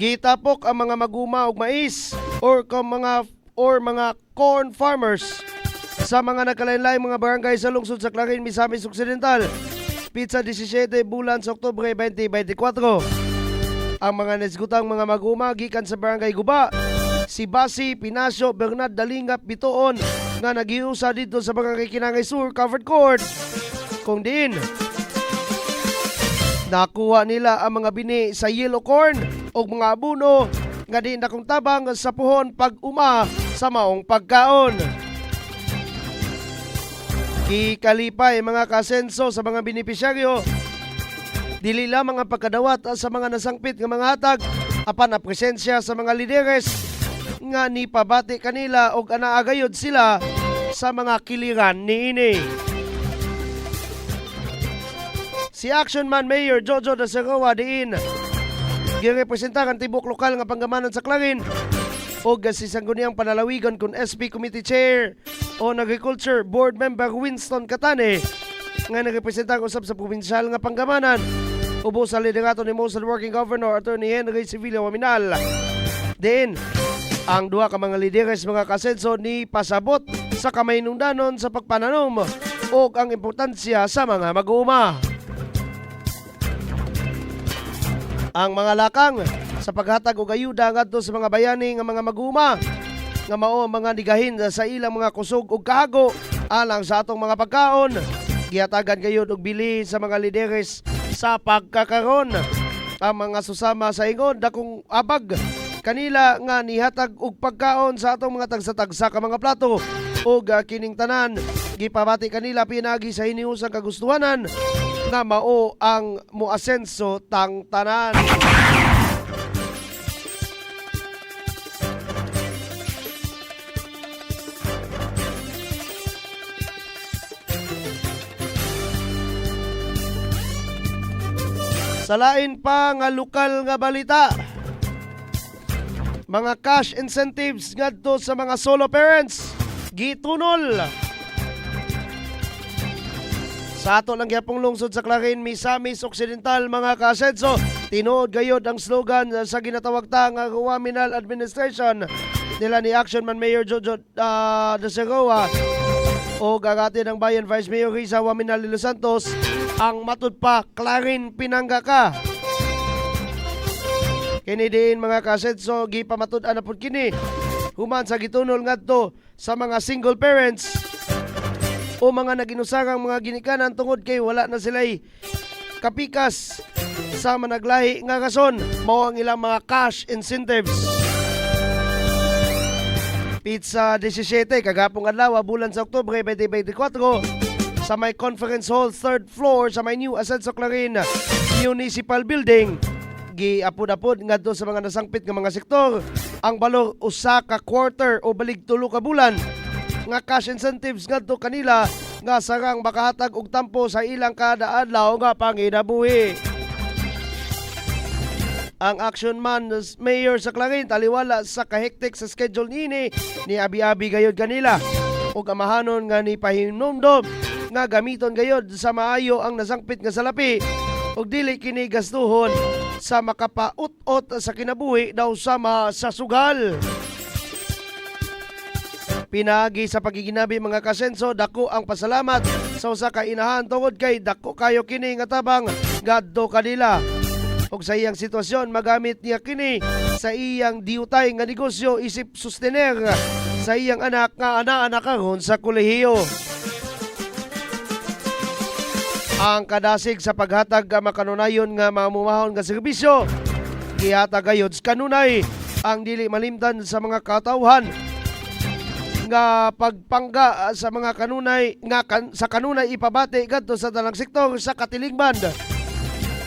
Gitapok ang mga maguma og mais or mga corn farmers sa mga nagkalain-laing mga barangay sa lungsod sa Clarin, Misamis Occidental. Pizza 17 bulan sa Oktubre 2024. Ang mga nasgutang mga maguma gikan sa barangay Guba, si Basi Pinasyo Bernard Dalingap Bitoon nga nagiusa dito sa Barangay Kinangay Sur Covered Court. Kung din nakuha nila ang mga bini sa yellow corn o mga abuno nga di na kung tabang sa puhon pag-uma sa maong pagkaon. Kikalipay mga kasenso sa mga benepisyaryo, dili lamang ang pagkadawat sa mga nasangpit nga mga hatag, apan ang presensya sa mga lideres nga ni pabati kanila og anaagayod sila sa mga kiliran niini. Si Action Man Mayor Jojo da Seroa diin girepresenta ang tibok lokal nga panggamanan sa Clarin og si sangguniang panalawigan kun SP Committee Chair on Agriculture Board Member Winston Catane nga nagrepresenta usab sa probinsyal nga panggamanan ubo sa liderato ni Mosul Working Governor Attorney Henry Sevilla Waminal. Diin ang duha ka mga lideres mga kasenso ni pasabot sa kamahinungdanon sa pagpananom o ang importansya sa mga mag-uuma. Ang mga lakang sa paghatag og ayuda ngadto sa mga bayani nga mga mag-uuma nga mao mga nigahin sa ilang mga kusog ug kahago alang sa atong mga pagkaon, gihatagan gayud og bili sa mga lideres sa pagkakaron. Ang mga susama sa ingon dakong abag kanila nga nihatag og pagkaon sa atong mga tagsa-tagsa ka mga plato ug kining tanan Gipabati kanila pinagi sa hiniusang kagustuhanan nga mao ang muasenso tang tanan. Salain pa nga lokal nga balita. Mga cash incentives ngadto sa mga solo parents gitunol. Sa ato lang gyapong lungsod sa Clarin, Misamis Occidental mga kasenso, tinuod gayod ang slogan sa ginatawag ta nga Guaminal Administration nila ni Action Man Mayor Jojo de Segoa o gagati ng Bayan Vice Mayor Risa Guaminal de Los Santos ang matud pa Clarin Pinangga ka. Kini din mga kasenso gipamatud-an na pud kini human sa gitunol ngadto sa mga single parents o mga naginusarang mga ginikanan tungod kay wala na sila'y kapikas sa managlahi nga rason mao ang ilang mga cash incentives. Pizza 17 kagapong adlaw bulan sa Oktubre 2024 sa may conference hall 3rd floor sa may New Ascenso Clarin Municipal Building. Giapod-apod ngadto sa mga nasangpit nga mga sektor ang balor usa ka quarter o balig 3 ka bulan nga cash incentives ngadto kanila nga sarang makahatag og tampo sa ilang kada adlaw nga panginabuhi. Ang Action Man Mayor sa Clarin taliwala sa kahektik sa schedule ni abi-abi gayod kanila ug amahanon nga ni pahinumdom nga gamiton gayod sa maayo ang nasangpit nga salapi ug dili kini gastuhon sa makapaut-ot sa kinabuhi daw sama sa sugal. Pinagi sa pagiginabi mga kasenso, dako ang pasalamat sa usa ka inahan tungod kay dako kayo kini nga tabang gadto kanila. Og sa iyang sitwasyon magamit niya kini sa iyang diutay nga negosyo isip sustener sa iyang anak nga ana-anak karon sa kolehiyo. Ang kadasig sa paghatag nga makanunayon nga mamumahon nga serbisyo gihatag gayud kanunay ang dili malimtan sa mga katawhan nga pagpangga sa mga kanunay nga sa kanunay ipabati kadto sa dalang sektor sa katilingban.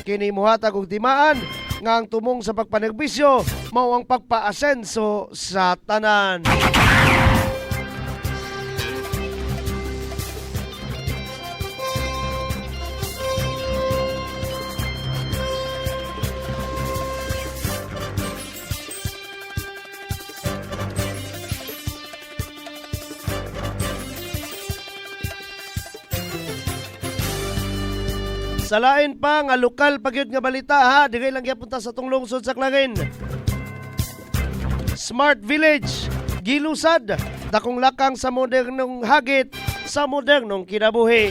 Kini mohatag og timaan nga ang tumong sa pagpanerbisyo mao ang pagpaasenso sa tanan. Salain pa nga lokal pagyud nga balita ha, diri lang gyapon sa tong lungsod sa Clarin. Smart Village gilusad dakong lakang sa modernong hagit sa modernong kinabuhi.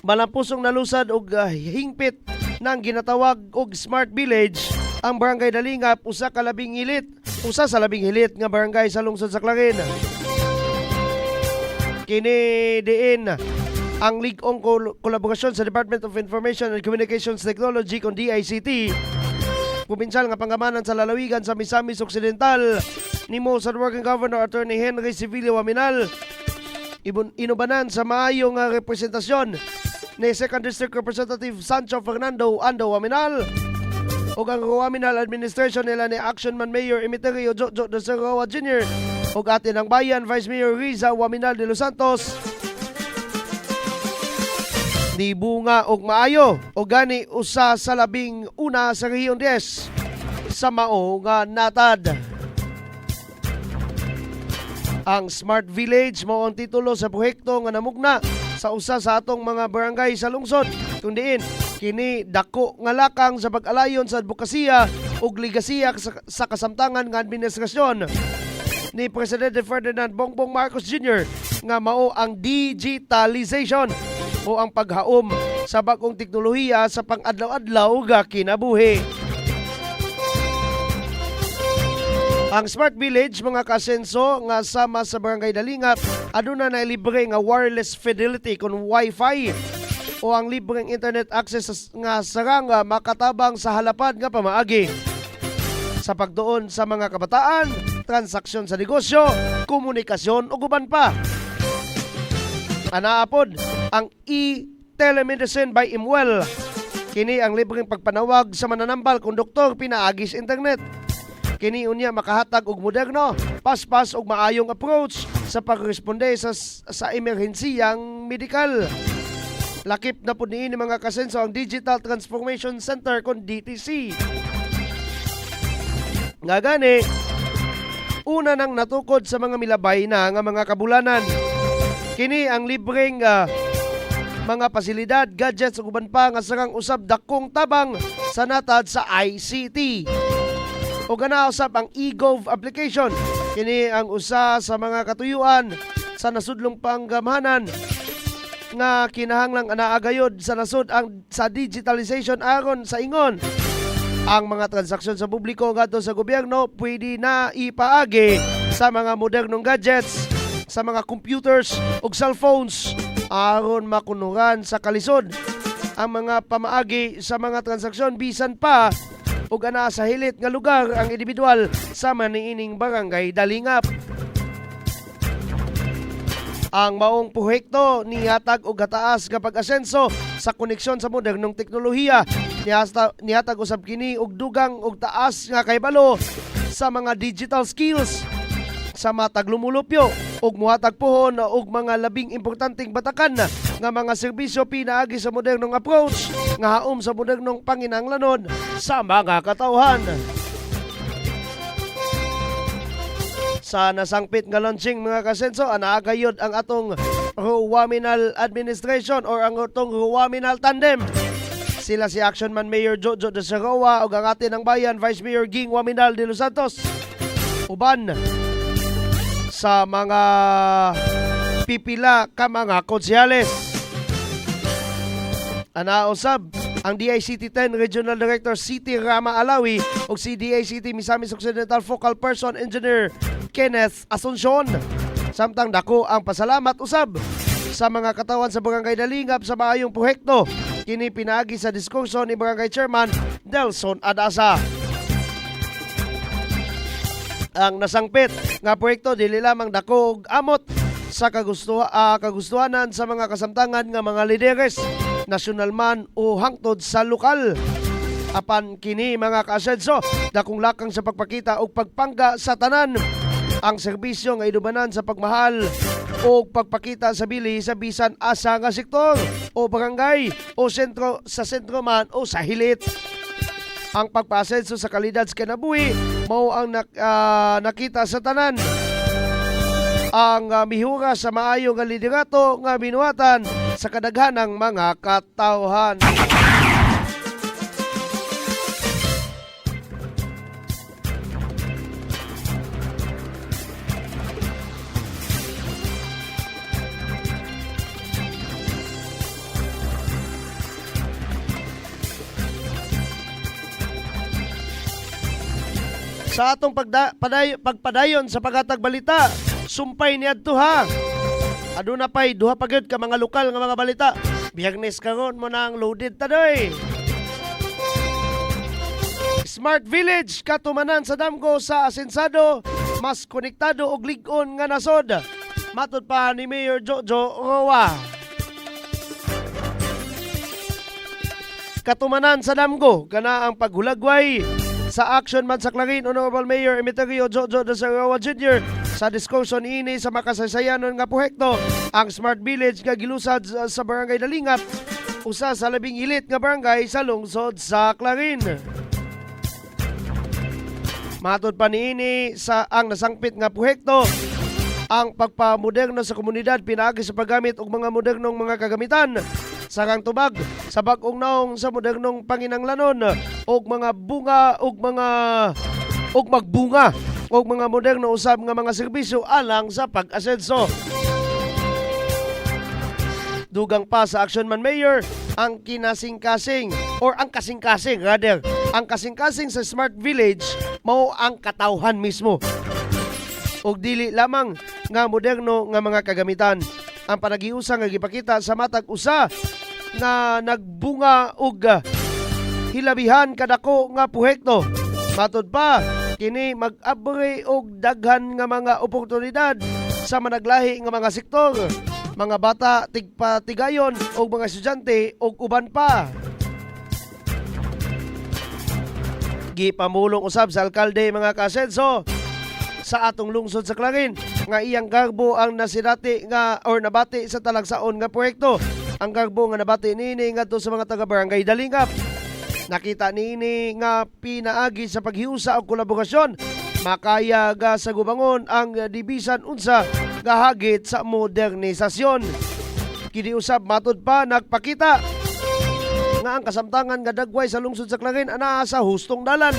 Malampusong nalusad og hingpit ng ginatawag og Smart Village ang Barangay Dalingap, usa sa labing hilit nga barangay sa lungsod sa Clarin. Kini diin ang ligong kolaborasyon sa Department of Information and Communications Technology kon DICT, probinsyal nga pangamanan sa lalawigan sa Misamis Occidental nimo sa Working Governor Attorney Henry Civilio Waminal, inubanan sa maayo nga representasyon ni 2nd District Representative Sancho Fernando Ando Waminal ug ang Waminal Administration nila ni Action Man Mayor Emiterio Jojo de Segoa Jr. ug atin ang Bayan Vice Mayor Riza Guaminal de Los Santos. Ni bunga og maayo o gani usa sa labing una sa Rehiyon 10 sa mao nga natad. Ang Smart Village mao ang titulo sa proyekto nga namugna sa usa sa atong mga barangay sa lungsod. Kundiin kini dako nga lakang sa pag-alayon sa advokasya ug ligasiya sa kasamtangan nga administrasyon ni Presidente Ferdinand Bongbong Marcos Jr. nga mao ang digitalization o ang paghaom sa bagong teknolohiya sa pang-adlaw-adlaw nga kinabuhi. Ang Smart Village mga kasenso nga sama sa Barangay Dalingap aduna na libre nga wireless fidelity kon Wi-Fi o ang libreng internet access nga sarang makatabang sa halapad nga pamaagi. Sa pagduon sa mga kabataan, transaksyon sa negosyo, komunikasyon ug uban pa. Anaapod ang e-telemedicine by Imwell. Kini ang libreng pagpanawag sa mananambal kung doktor pinaagi sa internet. Kini unya makahatag og moderno, paspas ug maayong approach sa pagresponde sa emerhensiyang medikal. Lakip na po niini mga kasenso ang Digital Transformation Center kon DTC. Nga gani, una nang natukod sa mga milabay na nga mga kabulanan. Kini ang libreng mga pasilidad, gadgets ug uban pa nga sarang usab dakong tabang sa natad sa ICT. O gana usab ang eGov application. Kini ang usa sa mga katuyuan sa nasudlong panggamhanan nga kinahanglang anaagayod sa nasud ang sa digitalization aron sa ingon ang mga transaksyon sa publiko ngadto sa gobyerno pwede na ipaagi sa mga modernong gadgets, sa mga computers ug cellphones aron makunuran sa kalisod ang mga pamaagi sa mga transaksyon bisan pa ug ana sa hilit nga lugar ang individual sa maniining barangay Dalingap. Ang maong proyekto nihatag og gataas nga pag-asenso sa koneksyon sa modernong teknolohiya. Nihatag usab kini og dugang og taas nga kahibalo sa mga digital skills sa matag lumulupyo ug muhatag pohon og mga labing importanteng batakan nga mga serbisyo pinaagi sa modernong approach nga haom sa modernong panginahanglanon sa mga katawhan. Sa nasangpit nga launching mga kasenso, anaagayod ang atong Ruwaminal Administration or ang atong Ruwaminal Tandem. Sila si Action Man Mayor Jojo de Sarawa ug ang atin ng bayan Vice Mayor Ging Waminal de Los Santos. Uban sa mga pipila ka mga konsyales. Anausab ang DICT 10 Regional Director City Rama Alawi ug si DICT Misamis Occidental Focal Person Engineer Kenneth Asuncion. Samtang dako ang pasalamat usab sa mga katawan sa Barangay Dalingap sa maayong proyekto. Kini pinaagi sa diskurso ni Barangay Chairman Delson Adasa. Ang nasangpit nga proyekto dili lamang dako og amot sa kagustuhanan sa mga kasamtangan nga mga lideres, nasyonal man o hangtod sa lokal. Apan kini mga kaasenso, dakong lakang sa pagpakita o pagpangga sa tanan ang serbisyo nga idubanan sa pagmahal o pagpakita sa bili sa bisan asa nga sektor o barangay o sentro sa sentro man o sa hilit. Ang pagpasenso sa kalidad sa kinabuhi mao ang nakita sa tanan. Ang mihura sa maayo nga liderato nga binuhatan sa kadaghanang mga katawhan. Sa atong pagpadayon sa paghatag balita, sumpay niadto ha. Aduna pay duha pa gyud ka mga lokal nga mga balita. Biyernes karon mo nang loaded tadoy. Smart Village katumanan sa Damgo sa Asensado, mas konektado og lig-on nga nasod. Matud pa ni Mayor Jojo Roa. Katumanan sa Damgo kana ang paghulagway sa Action Man sa Clarin, Honorable Mayor Emiterio Jojo de Sarawa Jr. sa diskusyon ini sa makasaysayanon nga proyekto ang Smart Village nga gilusad sa Barangay Dalingap, usa sa labing ilit nga barangay sa lungsod sa Clarin. Matod pa niini sa ang nasangpit nga proyekto ang pagpamoderno sa komunidad pinaagi sa paggamit og mga modernong mga kagamitan sarang tubag sa bag-ong naong sa modernong panginanglanon og mga bunga og magbunga og mga moderno usab nga mga serbisyo alang sa pag-asenso. Dugang pa sa Action Man Mayor ang kasing-kasing sa Smart Village mao ang katawhan mismo og dili lamang nga moderno nga mga kagamitan. Ang panagiusa nga gipakita sa matag usa nga nagbunga og hilabihan kadako nga proyekto. Matod pa kini mag-abri og daghan nga mga oportunidad sa managlahi nga mga sektor, mga bata tigpatigayon og mga estudyante og uban pa. Gipamulong usab sa alkalde mga kasenso sa atong lungsod sa Clarin nga iyang garbo ang nasidati nga or nabati sa talagsaon nga proyekto. Ang garbo nga nabati niini ngadto sa mga taga Barangay Dalingap. Nakita niini nga pinaagi sa paghiusa og kolaborasyon makaya ga sa gubangon ang dibisan unsa gahagit sa modernisasyon. Kini usab matud pa nagpakita nga ang kasamtangan nga dagway sa lungsod sa Clarin anaa sa hustong dalan.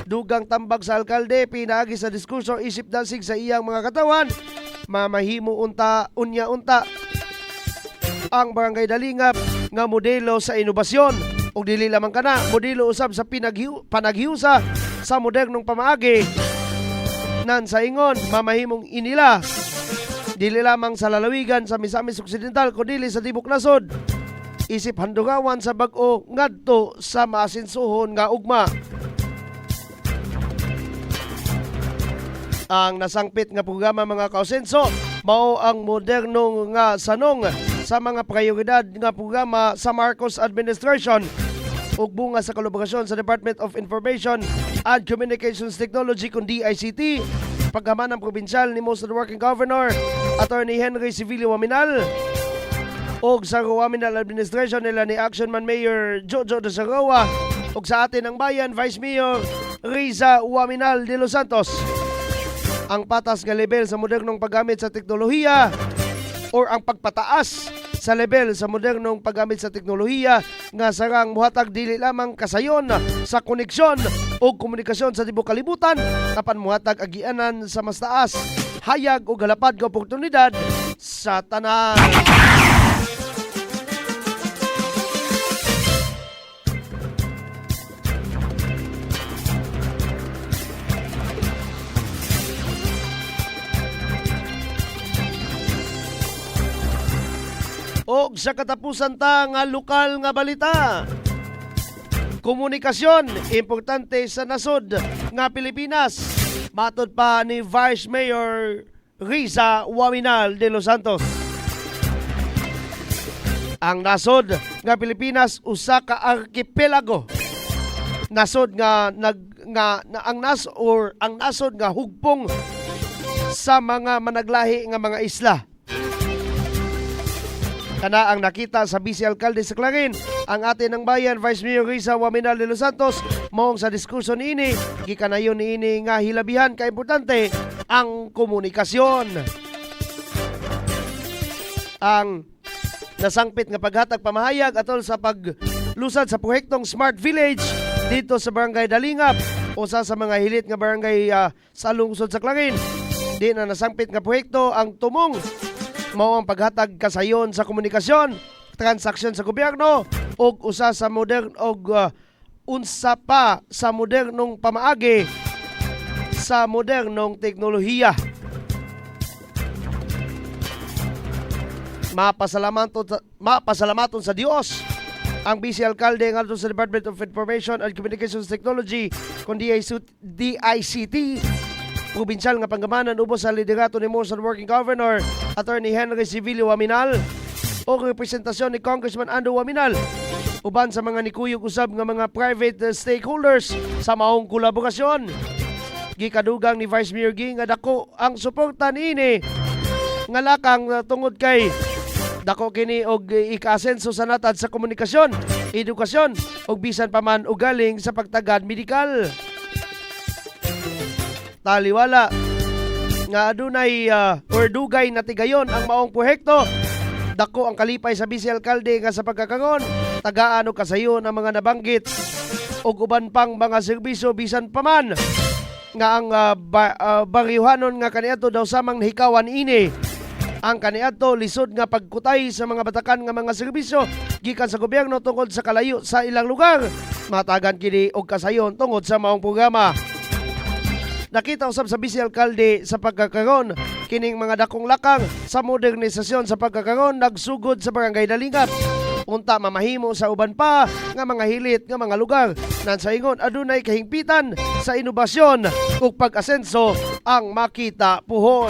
Dugang tambag sa alkalde pinaagi sa diskurso isip dasig sa iyang mga katawan mamahimo unta unya unta ang Barangay Dalingap nga modelo sa inobasyon ug dili lamang kana modelo usab sa panaghiusa sa modernong pamaagi nan sa ingon mamahimong inila dili lamang sa lalawigan sa Misamis Occidental kundi sa tibok nasod isip handugawan sa bag-o ngadto sa maasinsuhon nga ugma. Ang nasangpit nga programa mga kausenso mao ang moderno nga sanong sa mga prioridad nga programa sa Marcos Administration ug bunga sa kolaborasyon sa Department of Information and Communications Technology kun DICT, paggaman ng probinsyal ni Most Working Governor Attorney Henry Civilio Waminal ug sa Waminal Administration nila ni Action Man Mayor Jojo de Sarawa ug sa atin ang bayan Vice Mayor Riza Waminal de Los Santos. Ang patas nga level sa modernong paggamit sa teknolohiya or ang pagpataas sa level sa modernong paggamit sa teknolohiya nga sarang muhatag dili lamang kasayon sa koneksyon o komunikasyon sa tibok kalibutan apan muhatag agianan sa mas taas hayag o galapad nga oportunidad sa tanan. O sa katapusan ta nga lokal nga balita. Komunikasyon importante sa nasod nga Pilipinas. Matod pa ni Vice Mayor Riza Waminal de Los Santos. Ang nasod nga Pilipinas usa ka arkipelago. Nasod nga ang nasod nga hugpong sa mga managlahi nga mga isla. Kana ang nakita sa Vice Alkalde sa Clarin, ang atin ng bayan Vice Mayor Riza Waminal de Los Santos moong sa diskurso niini gikanayon niini nga hilabihan ka importante ang komunikasyon. Ang nasangpit nga paghatag pamahayag atol sa paglusad sa proyektong Smart Village dito sa Barangay Dalingap usa sa mga hilit nga barangay sa lungsod sa Clarin. Di na nasangpit nga proyekto ang tumong mao ang paghatag kasayon sa komunikasyon, transaksyon sa gobyerno ug usa sa unsa pa sa modernong pamaagi sa modernong teknolohiya. Mapasalamaton sa Dios ang Vice Alkalde ngadto sa Department of Information and Communications Technology kun DICT probinsyal nga panggamanan ubos sa liderato ni Most Working Governor Attorney Henry Civilio Waminal o representasyon ni Congressman Ando Waminal uban sa mga nikuyog usab nga mga private stakeholders sa maong kolaborasyon. Gikadugang ni Vice Mayor Ging nga dako ang suporta niini nga lakang tungod kay dako kini og ika-asenso sa natad sa komunikasyon, edukasyon ug bisan pa man og galing sa pagtagad medikal. Taliwala nga adunay or dugay na tigayon ang maong proyekto. Dako ang kalipay sa Vice Alkalde nga sa pagkakangon, tagaan o kasayon ang mga nabanggit o uban pang mga serbisyo bisan pa man nga ang baryuhanon nga kaniadto daw samang nahikawan ini. Ang kaniadto lisod nga pagkutay sa mga batakan nga mga serbisyo gikan sa gobyerno tungod sa kalayo sa ilang lugar. Matagan kini og kasayon tungod sa maong programa. Nakita usab sa Vice Alkalde sa pagkakaron kining mga dakong lakang sa modernisasyon sa pagkakaron nagsugod sa Barangay Dalingap Unta mamahimo sa uban pa nga mga hilit nga mga lugar nan sa ingon adunay kahingpitan sa inobasyon ug pag-asenso ang makita puhon.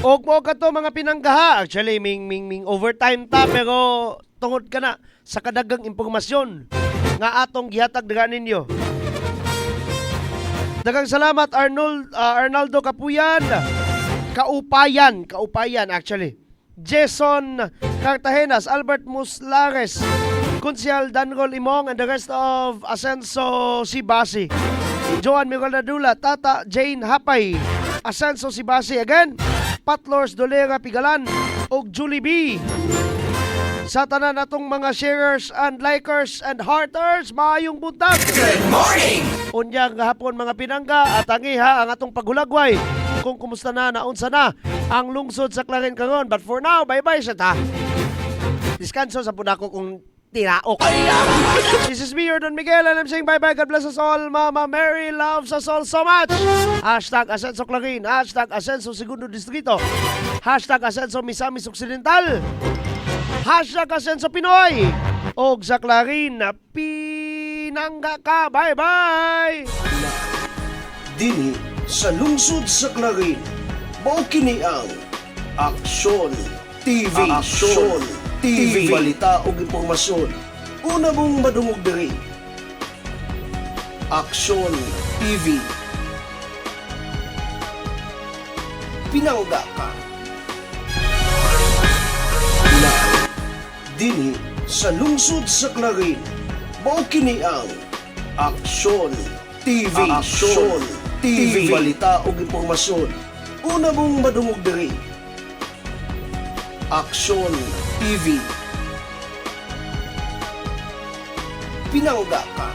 Og mo kato mga pinanggaha, actually ming overtime ta pero tungod ka na sa kadagang impormasyon nga atong gihatag daga ninyo. Dagang salamat Arnaldo Kapuyan, Kaupayan actually. Jason Cartagenas, Albert Muslares, Kunsyal Danrol Imong and the rest of Asenso Sibasi. Joan Miroladula, Tata Jane Hapay, Asenso Sibasi again. Patlors Dolera Pigalan og Julie B. Sa tanan natong mga sharers and likers and hearters, maayong buntag. Good morning! Unyang hapon mga pinangga at angiha ang atong paghulagway kung kumusta na naunsa na ang lungsod sa Clarin karon. But for now, bye-bye sa ta. Diskanso sa punako kung tiraok. This is me, Don Miguel, and I'm saying bye-bye. God bless us all. Mama Mary loves us all so much. Hashtag Asenso Clarin. Hashtag Asenso Segundo Distrito. Hashtag Asenso Misamis Occidental. Hashtag Asenso Pinoy. Og sa Clarin, pinangga ka. Bye-bye. Dini sa lungsod sa Clarin, mao kini ang Aksyon TV. Aksyon TV. Balita o impormasyon. Una mong madungog diri. Aksyon TV. Pinangga ka. Na dini sa lungsod sa Clarin, mao kini ang Aksyon TV. Aksyon TV. Balita o impormasyon. Una mong madungog diri. Aksyon TV. Pinangga ka.